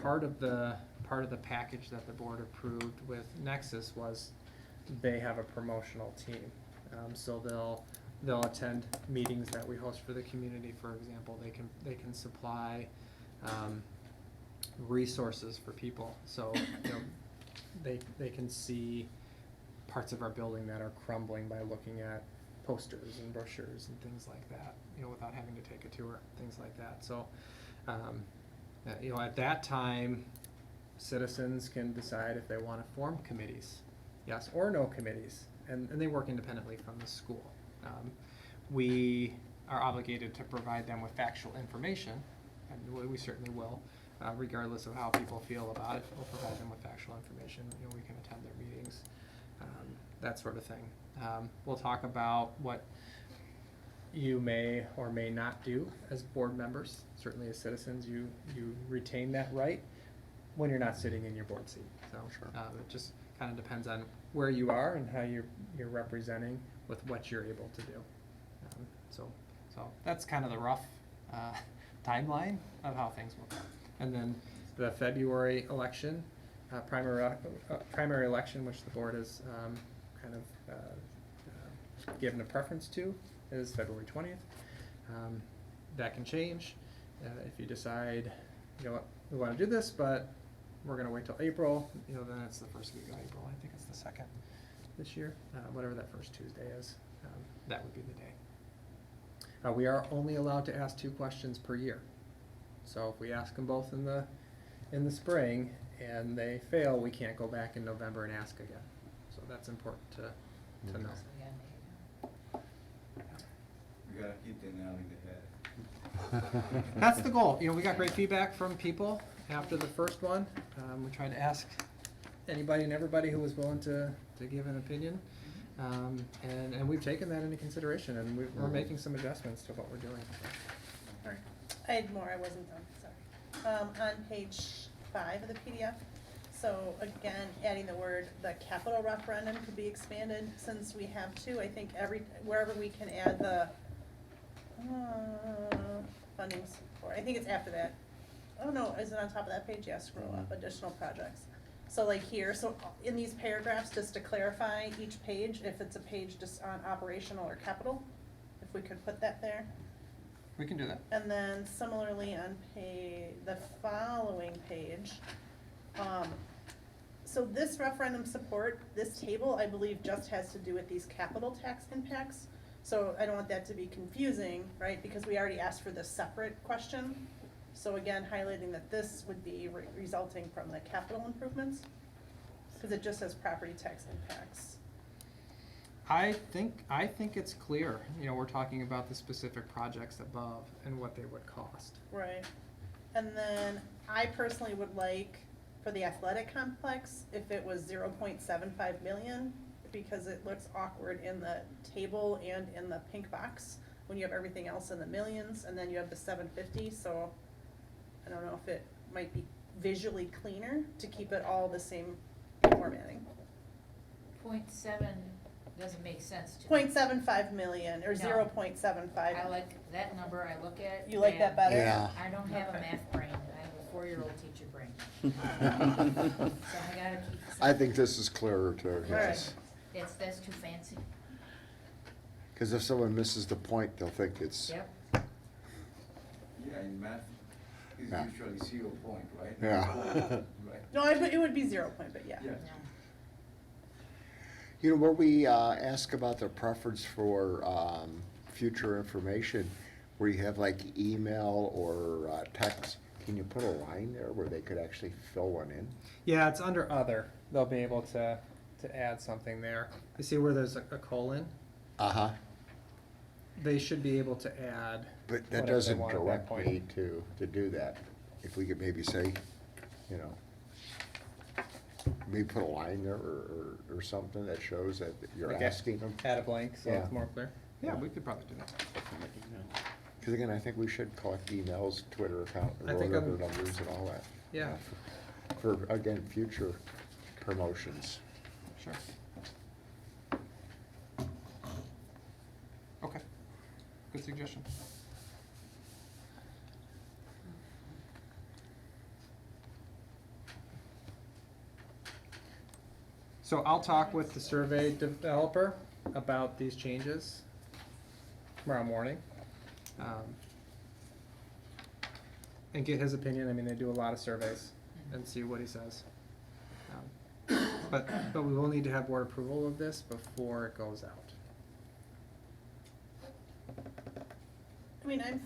Part of the package that the board approved with Nexus was they have a promotional team. So they'll attend meetings that we host for the community, for example. They can supply resources for people. So, you know, they can see parts of our building that are crumbling by looking at posters and brochures and things like that, you know, without having to take a tour, things like that. So, you know, at that time, citizens can decide if they want to form committees, yes or no committees, and they work independently from the school. We are obligated to provide them with factual information, and we certainly will, regardless of how people feel about it. We'll provide them with factual information. You know, we can attend their meetings, that sort of thing. We'll talk about what you may or may not do as board members. Certainly as citizens, you retain that right when you're not sitting in your board seat. So it just kind of depends on where you are and how you're representing with what you're able to do. So that's kind of the rough timeline of how things will go. And then the February election, primary election, which the board has kind of given a preference to, is February 20th. That can change if you decide, you know what, we want to do this, but we're going to wait till April. You know, then it's the first week of April. I think it's the 2nd this year, whatever that first Tuesday is. That would be the day. We are only allowed to ask 2 questions per year. So if we ask them both in the spring and they fail, we can't go back in November and ask again. So that's important to know. You gotta hit the nail in the head. That's the goal. You know, we got great feedback from people after the first one. We tried to ask anybody and everybody who was willing to give an opinion. And we've taken that into consideration, and we're making some adjustments to what we're doing. Alright. I had more, I wasn't done, sorry. On page 5 of the PDF, so again, adding the capital referendum could be expanded, since we have 2, I think wherever we can add the funding support, I think it's after that. Oh no, is it on top of that page? Yeah, scroll up, additional projects. So like here, so in these paragraphs, just to clarify each page, if it's a page just on operational or capital, if we could put that there. We can do that. And then similarly on the following page, so this referendum support, this table, I believe, just has to do with these capital tax impacts. So I don't want that to be confusing, right, because we already asked for this separate question. So again, highlighting that this would be resulting from the capital improvements, because it just says property tax impacts. I think it's clear. You know, we're talking about the specific projects above and what they would cost. Right. And then I personally would like, for the athletic complex, if it was 0.75 million, because it looks awkward in the table and in the pink box when you have everything else in the millions, and then you have the 750, so I don't know if it might be visually cleaner to keep it all the same formatting. 0.7 doesn't make sense to me. 0.75 million, or No. 0.75. I like that number, I look at. You like that and better? Yeah. I don't have a Okay. math brain, I have a 4-year-old teacher brain. So I gotta keep. I think this is clearer too, Right. yes. That's too fancy. Because if someone misses the point, they'll think it's, Yep. Yeah, in math, it's Yeah. usually 0 point, right? Yeah. Right. No, it would be 0 point, but yeah. Yeah. No. you know, where we ask about their preference for future information, where you have like email or text, can you put a line there where they could actually fill one in? Yeah, it's under other. They'll be able to add something there. You see where there's a colon? Uh-huh. They should be able to add But that whatever they doesn't want at that direct point. me to do that. If we could maybe say, you know, maybe put a line there or something that shows that you're Like asking them. Add a blank so Yeah. it's more clear. Yeah, Yeah. we could probably do that. Because again, I think we should collect emails, Twitter account, I or think whatever I'm- numbers and all that. Yeah. For, again, future promotions. Sure. Okay, good suggestion. So I'll talk with the survey developer about these changes tomorrow morning. and get his opinion. I mean, they do a lot of surveys and see what he says. But we will need to have board approval of this before it goes out. I mean, I'm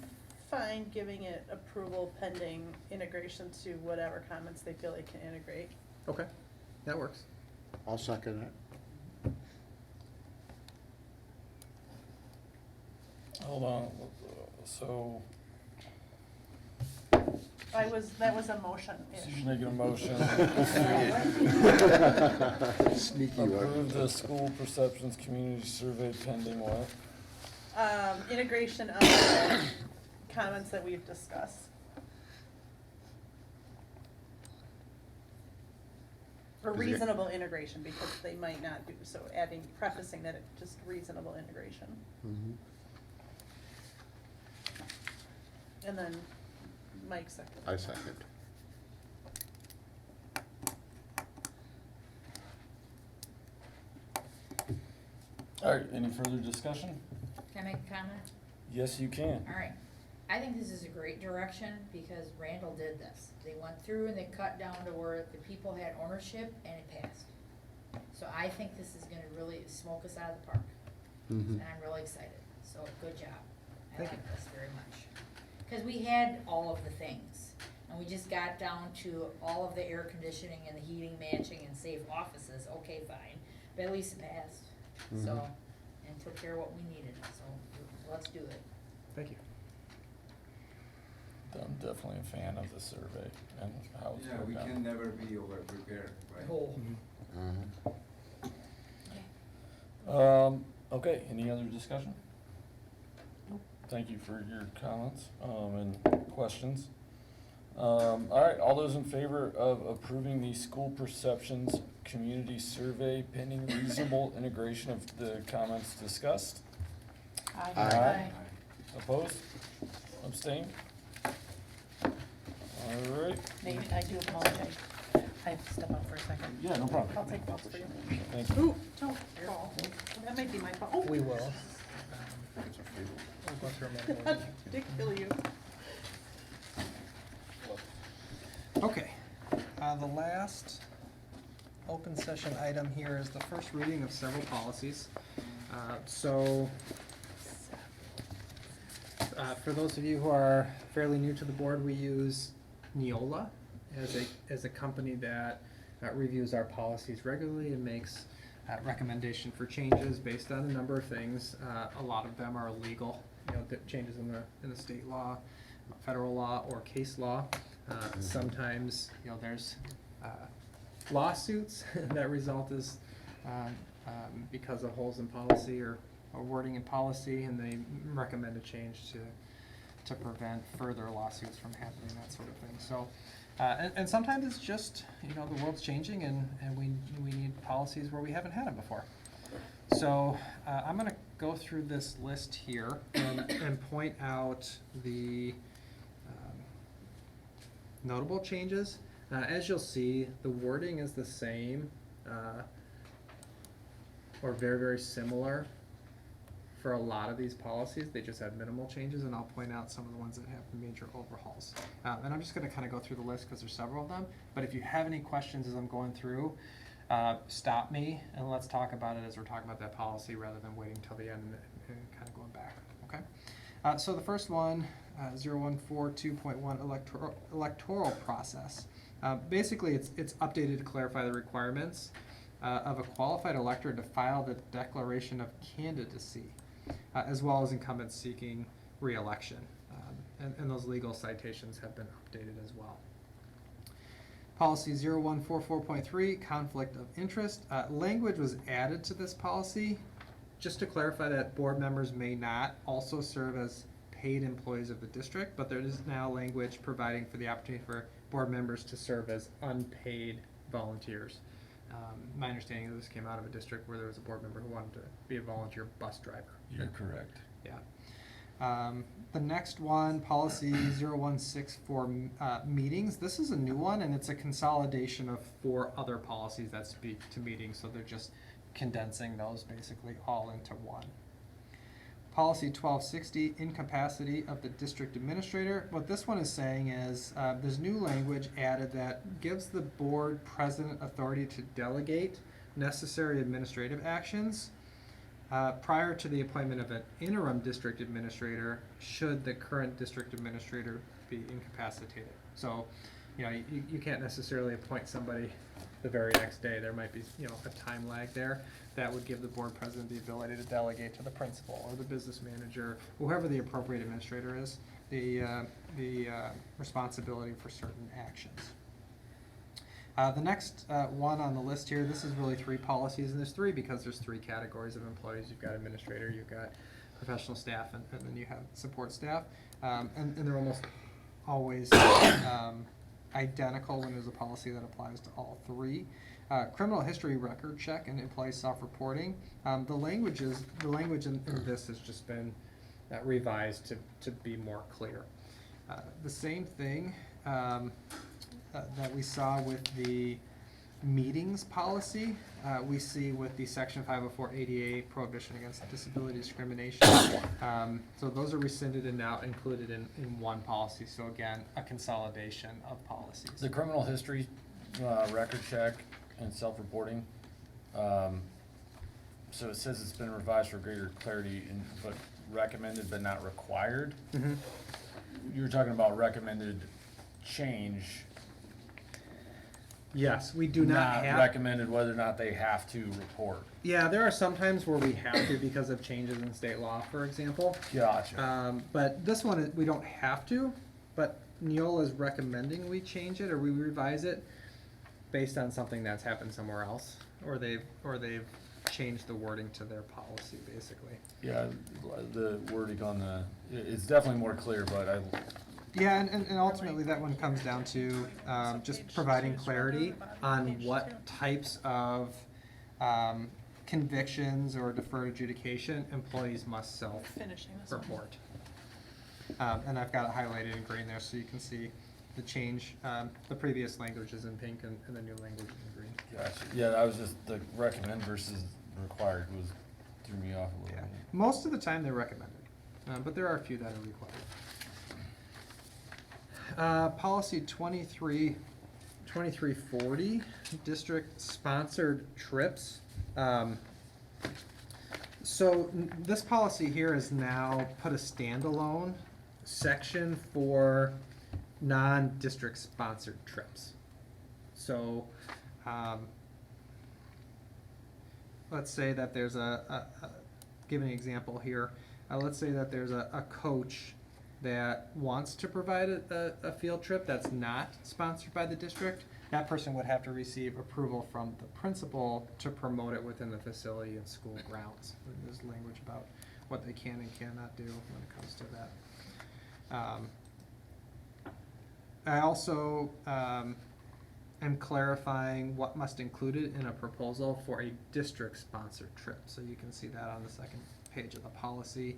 fine giving it approval pending integration to whatever comments they feel they can integrate. Okay, that works. I'll second that. Hold on, so That was a motion-ish. she's making a motion. Sneaky one. Approve the school perceptions community survey pending what? Integration of the comments that we've discussed. Or Is it- reasonable integration, because they might not do, so prefacing that it's just reasonable integration. Mhm. And then Mike second. I second. All right, any further discussion? Can I make a comment? Yes, you can. All right. I think this is a great direction because Randall did this. They went through and they cut down to where the people had ownership and it passed. So I think this is gonna really smoke us out of the park. Mhm. And I'm really excited. So good job. I Thank like this very much. Cause we had all of the things and we just got down to all of the air conditioning and the heating matching and safe offices. Okay, fine. But at least it passed. So, Mhm. and took care of what we needed. So let's do it. Thank you. I'm definitely a fan of the survey and how it's Yeah, we worked out. can never be over-prepared, right? Oh. Mhm. Okay, any other discussion? Thank you for your comments, and questions. All right, all those in favor of approving the school perceptions community survey pending reasonable integration of the comments discussed? Aye. Opposed? Abstained? All right, Nate, I do apologize. I have to step out for a second. yeah, no problem. I'll take votes for you. Thank you. Ooh, don't fall. That might be my fault. Oh, We will. We'll go through them all. Dick kill you. Okay, the last open session item here is the first reading of several policies. For those of you who are fairly new to the board, we use Neola as a company that reviews our policies regularly and makes recommendation for changes based on a number of things. A lot of them are legal, the changes in the state law, federal law, or case law. Sometimes, there's lawsuits that result as because of holes in policy or wording in policy, and they recommend a change to prevent further lawsuits from happening, that sort of thing. So, and sometimes it's just, the world's changing and we need policies where we haven't had them before. So, I'm gonna go through this list here and point out the notable changes. As you'll see, the wording is the same, or very, very similar for a lot of these policies. They just have minimal changes, and I'll point out some of the ones that have major overhauls. And I'm just gonna kinda go through the list because there's several of them, but if you have any questions as I'm going through, stop me and let's talk about it as we're talking about that policy rather than waiting till the end and kinda going back, okay? So the first one, 0142.1 electoral process. Basically, it's updated to clarify the requirements of a qualified elector to file the declaration of candidacy, as well as incumbents seeking re-election. And those legal citations have been updated as well. Policy 0144.3, conflict of interest. Language was added to this policy just to clarify that board members may not also serve as paid employees of the district, but there is now language providing for the opportunity for board members to serve as unpaid volunteers. My understanding is this came out of a district where there was a board member who wanted to be a volunteer bus driver. You're correct. Yeah. The next one, policy 0164, meetings. This is a new one, and it's a consolidation of 4 other policies that speak to meetings, so they're just condensing those basically all into one. Policy 1260, incapacity of the district administrator. What this one is saying is, there's new language added that gives the board president authority to delegate necessary administrative actions prior to the appointment of an interim district administrator, should the current district administrator be incapacitated. So, you can't necessarily appoint somebody the very next day. There might be, a time lag there. That would give the board president the ability to delegate to the principal or the business manager, whoever the appropriate administrator is, the responsibility for certain actions. The next one on the list here, this is really 3 policies, and there's 3 because there's 3 categories of employees. You've got administrator, you've got professional staff, and then you have support staff. And they're almost always identical when there's a policy that applies to all 3. Criminal history record check and employee self-reporting. The language in this has just been revised to be more clear. The same thing that we saw with the meetings policy, we see with the Section 504 ADA prohibition against disability discrimination. So those are rescinded and now included in one policy. So again, a consolidation of policies. The criminal history record check and self-reporting, so it says it's been revised for greater clarity, but recommended but not required. Mm-hmm. You were talking about recommended change. Yes, we do not have. Recommended whether or not they have to report. Yeah, there are some times where we have to because of changes in state law, for example. Gotcha. But this one, we don't have to, but Neola is recommending we change it or we revise it based on something that's happened somewhere else, or they've changed the wording to their policy, basically. Yeah, the wording on it's definitely more clear, but Yeah, and ultimately that one comes down to just providing clarity on what types of convictions or deferred adjudication employees must Finishing this one. self-report. And I've got it highlighted in green there so you can see the change. The previous language is in pink and the new language is in green. gotcha. Yeah, that was just the recommend versus required threw me off a little Yeah. bit. Most of the time they're recommended, but there are a few that are required. Policy 2340, district-sponsored trips. So this policy here has now put a standalone section for non-district sponsored trips. So, let's say that there's give an example here. Let's say that there's a coach that wants to provide a field trip that's not sponsored by the district. That person would have to receive approval from the principal to promote it within the facility and school grounds. There's language about what they can and cannot do when it comes to that. I also am clarifying what must included in a proposal for a district-sponsored trip. So you can see that on the second page of the policy.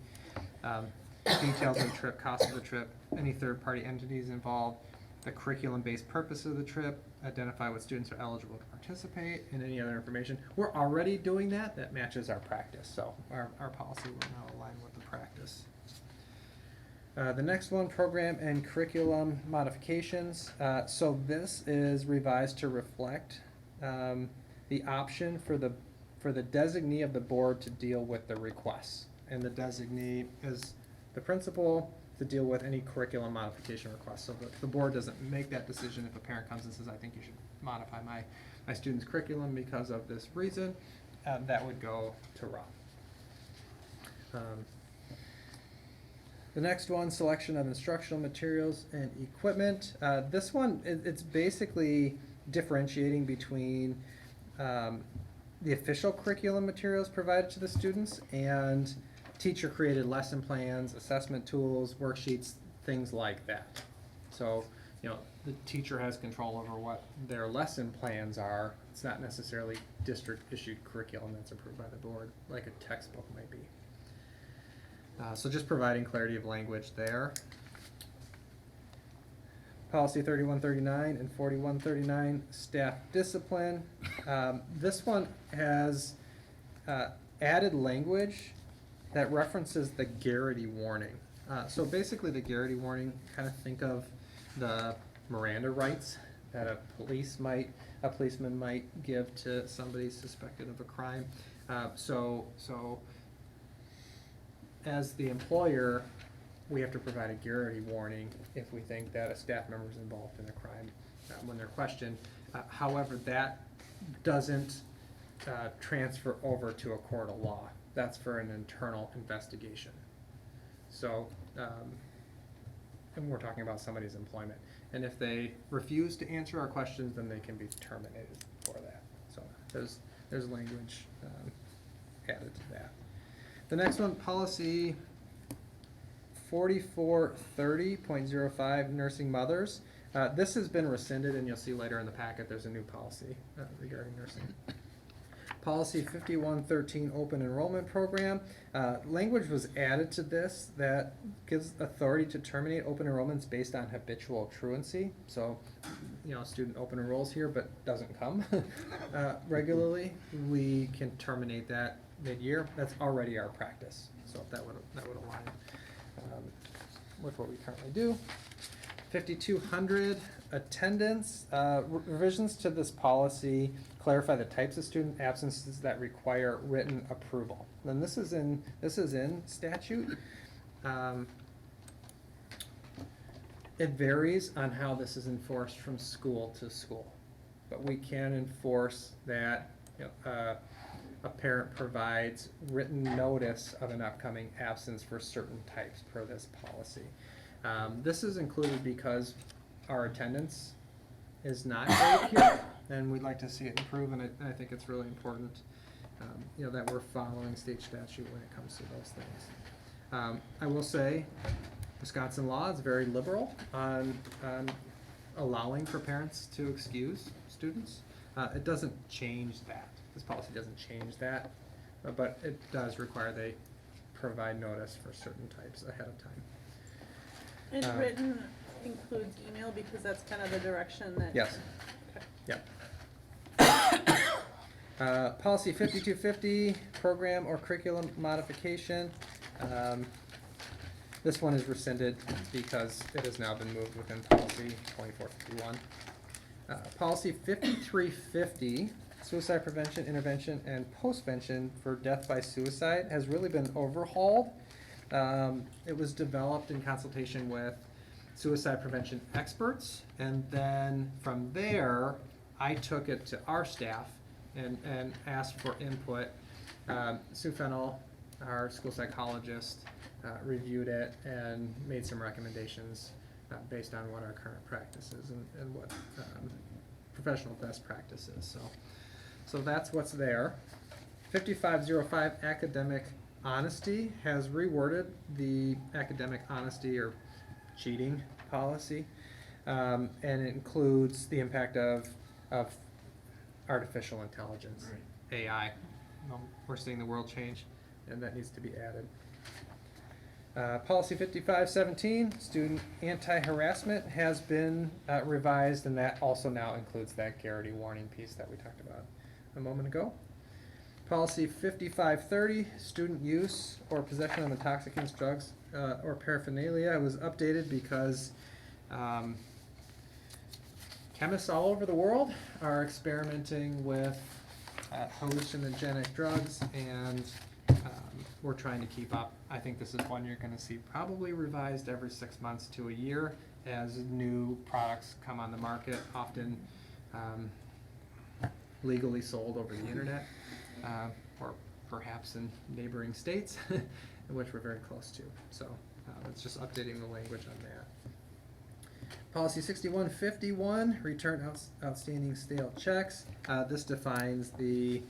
Details of the trip, cost of the trip, any third-party entities involved, the curriculum-based purpose of the trip, identify what students are eligible to participate, and any other information. We're already doing that. That matches our practice. So our policy will now align with the practice. The next one, program and curriculum modifications. So this is revised to reflect the option for the designee of the board to deal with the requests. And the designee is the principal to deal with any curriculum modification requests. So the board doesn't make that decision if a parent comes and says, I think you should modify my student's curriculum because of this reason. That would go to Rob. The next one, selection of instructional materials and equipment. This one, it's basically differentiating between the official curriculum materials provided to the students and teacher-created lesson plans, assessment tools, worksheets, things like that. So, the teacher has control over what their lesson plans are. It's not necessarily district-issued curriculum that's approved by the board, like a textbook might be. So just providing clarity of language there. Policy 3139 and 4139, staff discipline. This one has added language that references the Garrity warning. So basically the Garrity warning, kind of think of the Miranda rights that a policeman might give to somebody suspected of a crime. So as the employer, we have to provide a Garrity warning if we think that a staff member is involved in a crime when they're questioned. However, that doesn't transfer over to a court of law. That's for an internal investigation. So, and we're talking about somebody's employment. And if they refuse to answer our questions, then they can be terminated for that. So there's language added to that. The next one, policy 4430.05, nursing mothers. This has been rescinded, and you'll see later in the packet there's a new policy regarding nursing. Policy 5113, open enrollment program. Language was added to this that gives authority to terminate open enrollments based on habitual truancy. So, you know, a student open enrolls here but doesn't come regularly. We can terminate that mid-year. That's already our practice. So that would align with what we currently do. 5200, attendance. Revisions to this policy clarify the types of student absences that require written approval. And this is in statute. It varies on how this is enforced from school to school, but we can enforce that, you know, a parent provides written notice of an upcoming absence for certain types per this policy. This is included because our attendance is not great here, and we'd like to see it improve, and I think it's really important, you know, that we're following state statute when it comes to those things. I will say, Wisconsin law is very liberal on allowing for parents to excuse students. It doesn't change that. This policy doesn't change that, but it does require they provide notice for certain types ahead of time. And written includes email because that's kind of the direction that. Yes. Okay. Yep. Policy 5250, program or curriculum modification. This one is rescinded because it has now been moved within policy 2451. Policy 5350, suicide prevention, intervention, and postvention for death by suicide has really been overhauled. It was developed in consultation with suicide prevention experts, and then from there, I took it to our staff and asked for input. Sue Fennell, our school psychologist, reviewed it and made some recommendations based on what our current practice is and what professional best practice is. So that's what's there. 5505, academic honesty, has reworded the academic honesty or cheating policy, and it includes the impact of artificial intelligence, AI. We're seeing the world change, and that needs to be added. Policy 5517, student anti-harassment, has been revised, and that also now includes that Garrity warning piece that we talked about a moment ago. Policy 5530, student use or possession of intoxicants, drugs, or paraphernalia, was updated because chemists all over the world are experimenting with hallucinogenic drugs, and we're trying to keep up. I think this is one you're going to see probably revised every 6 months to a year as new products come on the market, often legally sold over the internet, or perhaps in neighboring states, which we're very close to. So it's just updating the language on that. Policy 6151, return outstanding stale checks. This defines the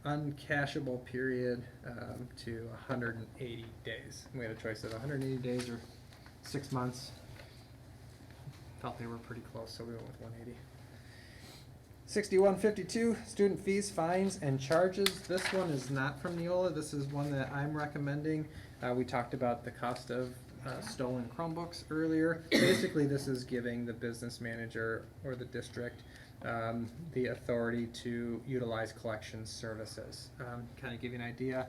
uncashable period to 180 days. We had a choice of 180 days or 6 months. Felt they were pretty close, so we went with 180. 6152, student fees, fines, and charges. This one is not from Neola. This is one that I'm recommending. We talked about the cost of stolen Chromebooks earlier. Basically, this is giving the business manager or the district the authority to utilize collections services. Kind of give you an idea.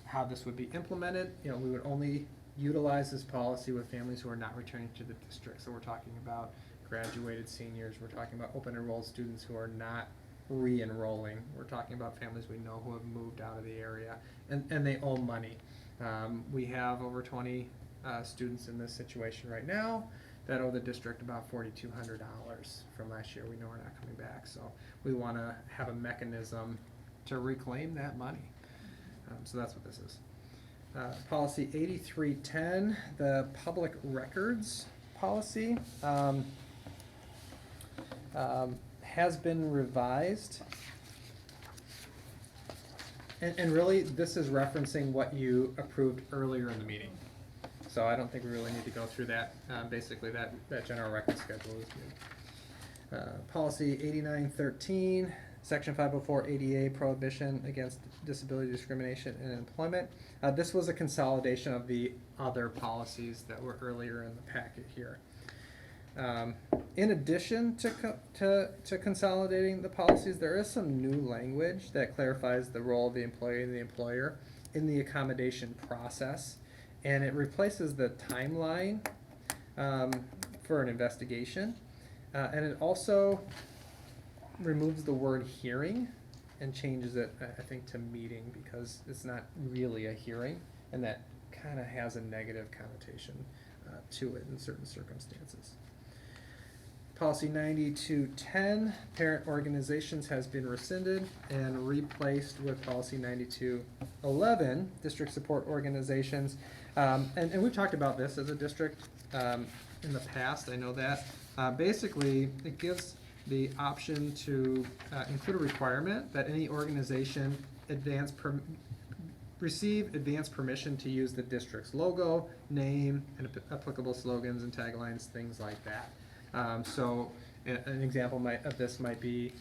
how this would be implemented, we would only utilize this policy with families who are not returning to the district. So we're talking about graduated seniors, we're talking about open enrolled students who are not re-enrolling. We're talking about families we know who have moved out of the area, and they owe money. We have over 20 students in this situation right now that owe the district about $4,200 from last year. We know we're not coming back, so we want to have a mechanism to reclaim that money. So that's what this is. Policy 8310, the public records policy, has been revised. And really, this is referencing what you approved earlier in the meeting. So I don't think we really need to go through that. Basically, that general record schedule is good. Policy 8913, Section 504 ADA, prohibition against disability discrimination in employment. This was a consolidation of the other policies that were earlier in the packet here. In addition to consolidating the policies, there is some new language that clarifies the role of the employee and the employer in the accommodation process. And it replaces the timeline for an investigation. And it also removes the word hearing and changes it, I think, to meeting, because it's not really a hearing, and that kind of has a negative connotation to it in certain circumstances. Policy 9210, parent organizations, has been rescinded and replaced with policy 9211, district support organizations. And we've talked about this as a district in the past, I know that. Basically, it gives the option to include a requirement that any organization receive advance permission to use the district's logo, name, and applicable slogans and taglines, things like that. So an example of this might be,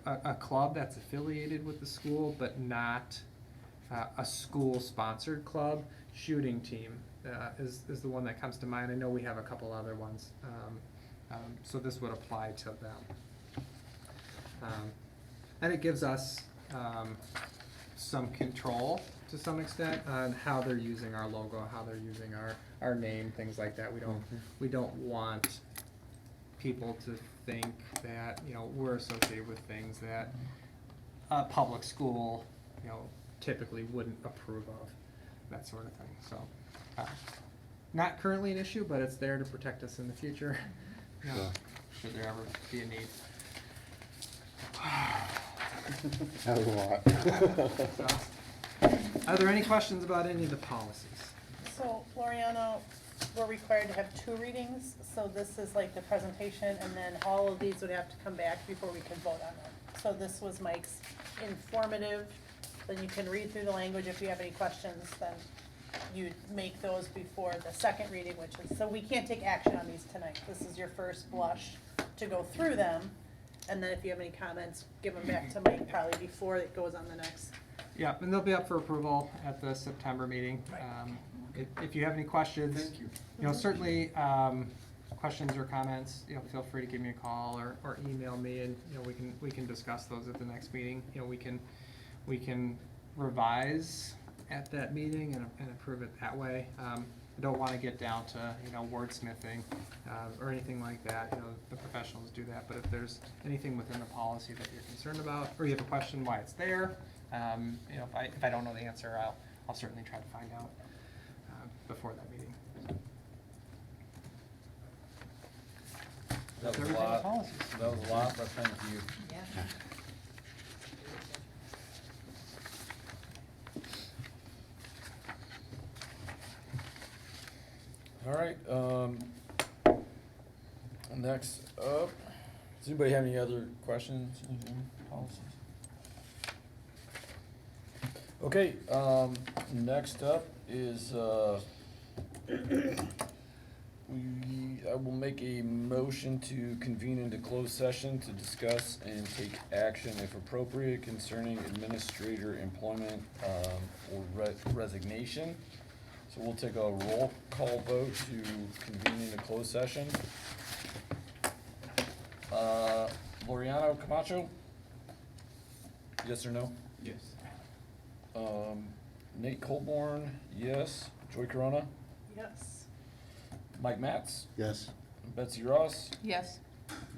a club that's affiliated with the school but not a school-sponsored club. Shooting team is the one that comes to mind. I know we have a couple other ones, so this would apply to them. And it gives us some control to some extent on how they're using our logo, how they're using our name, things like that. We don't want people to think that we're associated with things that a public school typically wouldn't approve of, that sort of thing. So not currently an issue, but it's there to protect us in the future. Should there ever be a need. That was a lot. Are there any questions about any of the policies? So, Loriano, we're required to have 2 readings, so this is like the presentation, and then all of these would have to come back before we can vote on them. So this was Mike's informative, then you can read through the language. If you have any questions, then you'd make those before the second reading, which is, so we can't take action on these tonight. This is your first blush to go through them, and then if you have any comments, give them back to Mike probably before it goes on the next. Yeah, and they'll be up for approval at the September meeting. If you have any questions, Thank you. Certainly questions or comments, feel free to give me a call or email me, and we can discuss those at the next meeting. We can revise at that meeting and approve it that way. I don't want to get down to wordsmithing or anything like that. The professionals do that. But if there's anything within the policy that you're concerned about, or you have a question why it's there, if I don't know the answer, I'll certainly try to find out before that meeting. That was a Everything lot, policies. that was a lot, but thank you. Yeah. All right, next up, does anybody have any other questions, anything, policies? Okay, next up is, I will make a motion to convene into closed session to discuss and take action if appropriate concerning administrator employment, or resignation. So we'll take a roll call vote to convene into closed session. Loriano Camacho? Yes or no? Yes. Nate Colborn, yes. Joy Corona, Yes. Mike Matz, Yes. Betsy Ross, Yes.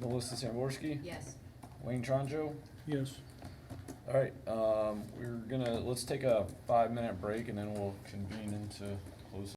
Melissa Samborski, Yes. Wayne Tronjo. Yes. All right, let's take a 5-minute break and then we'll convene into closed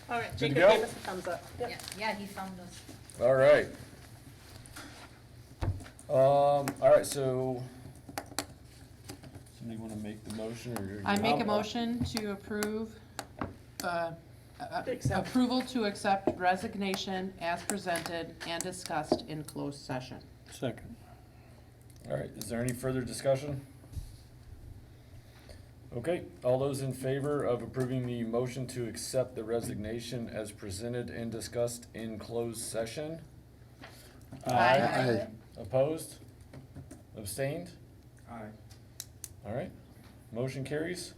All right, Good to Jacob go? gave us a thumbs up. Yep. Yeah, he found us. All right. All right, so somebody wanna make the motion or? I make a motion to approve, Accept. approval to accept resignation as presented and discussed in closed session. Second. All right, is there any further discussion? Okay, all those in favor of approving the motion to accept the resignation as presented and discussed in closed session? Aye. Opposed? Abstained? Aye. All right, motion carries.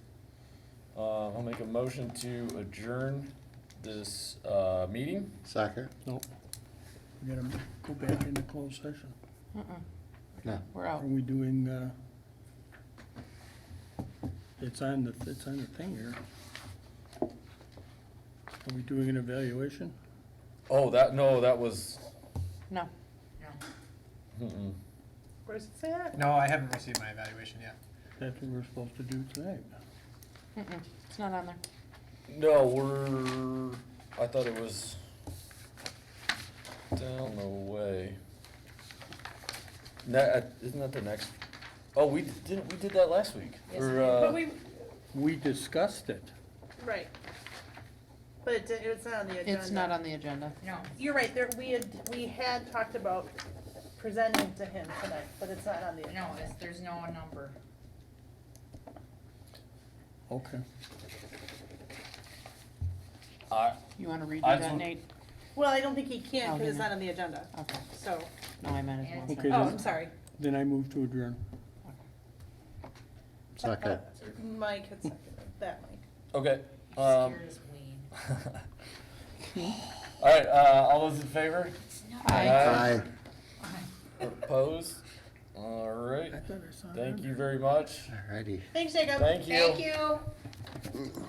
I'll make a motion to adjourn this, meeting. Second? Nope. We gotta go back into closed session. No. We're out. Are we doing, it's on the thing here. Are we doing an evaluation? Oh, that was, No. mm-mm. Where does it say that? No, I haven't received my evaluation yet. That's what we're supposed to do tonight. It's not on there. No, I thought it was down the way. Isn't that the next? Oh, we did that last week. Yes, Or, we did. But we, We discussed it. right. But it's not on the agenda. It's not on the agenda. No. You're right, there, we had talked about presenting to him tonight, but it's not on the agenda. No, there's no number. Okay. You wanna redo I that, just- Nate? Well, I don't think he can, Oh, because it's didn't. not on the agenda, Okay. so, No, I meant as Okay, oh, then- I'm sorry. Then I move to adjourn. Second. Mike had seconded that, Mike. okay. Scared as ween. All right. All those in favor? Aye. Opposed? All right. I thought I saw it Thank on you very much. Alrighty. Thanks, Jacob. Thank you. Thank you.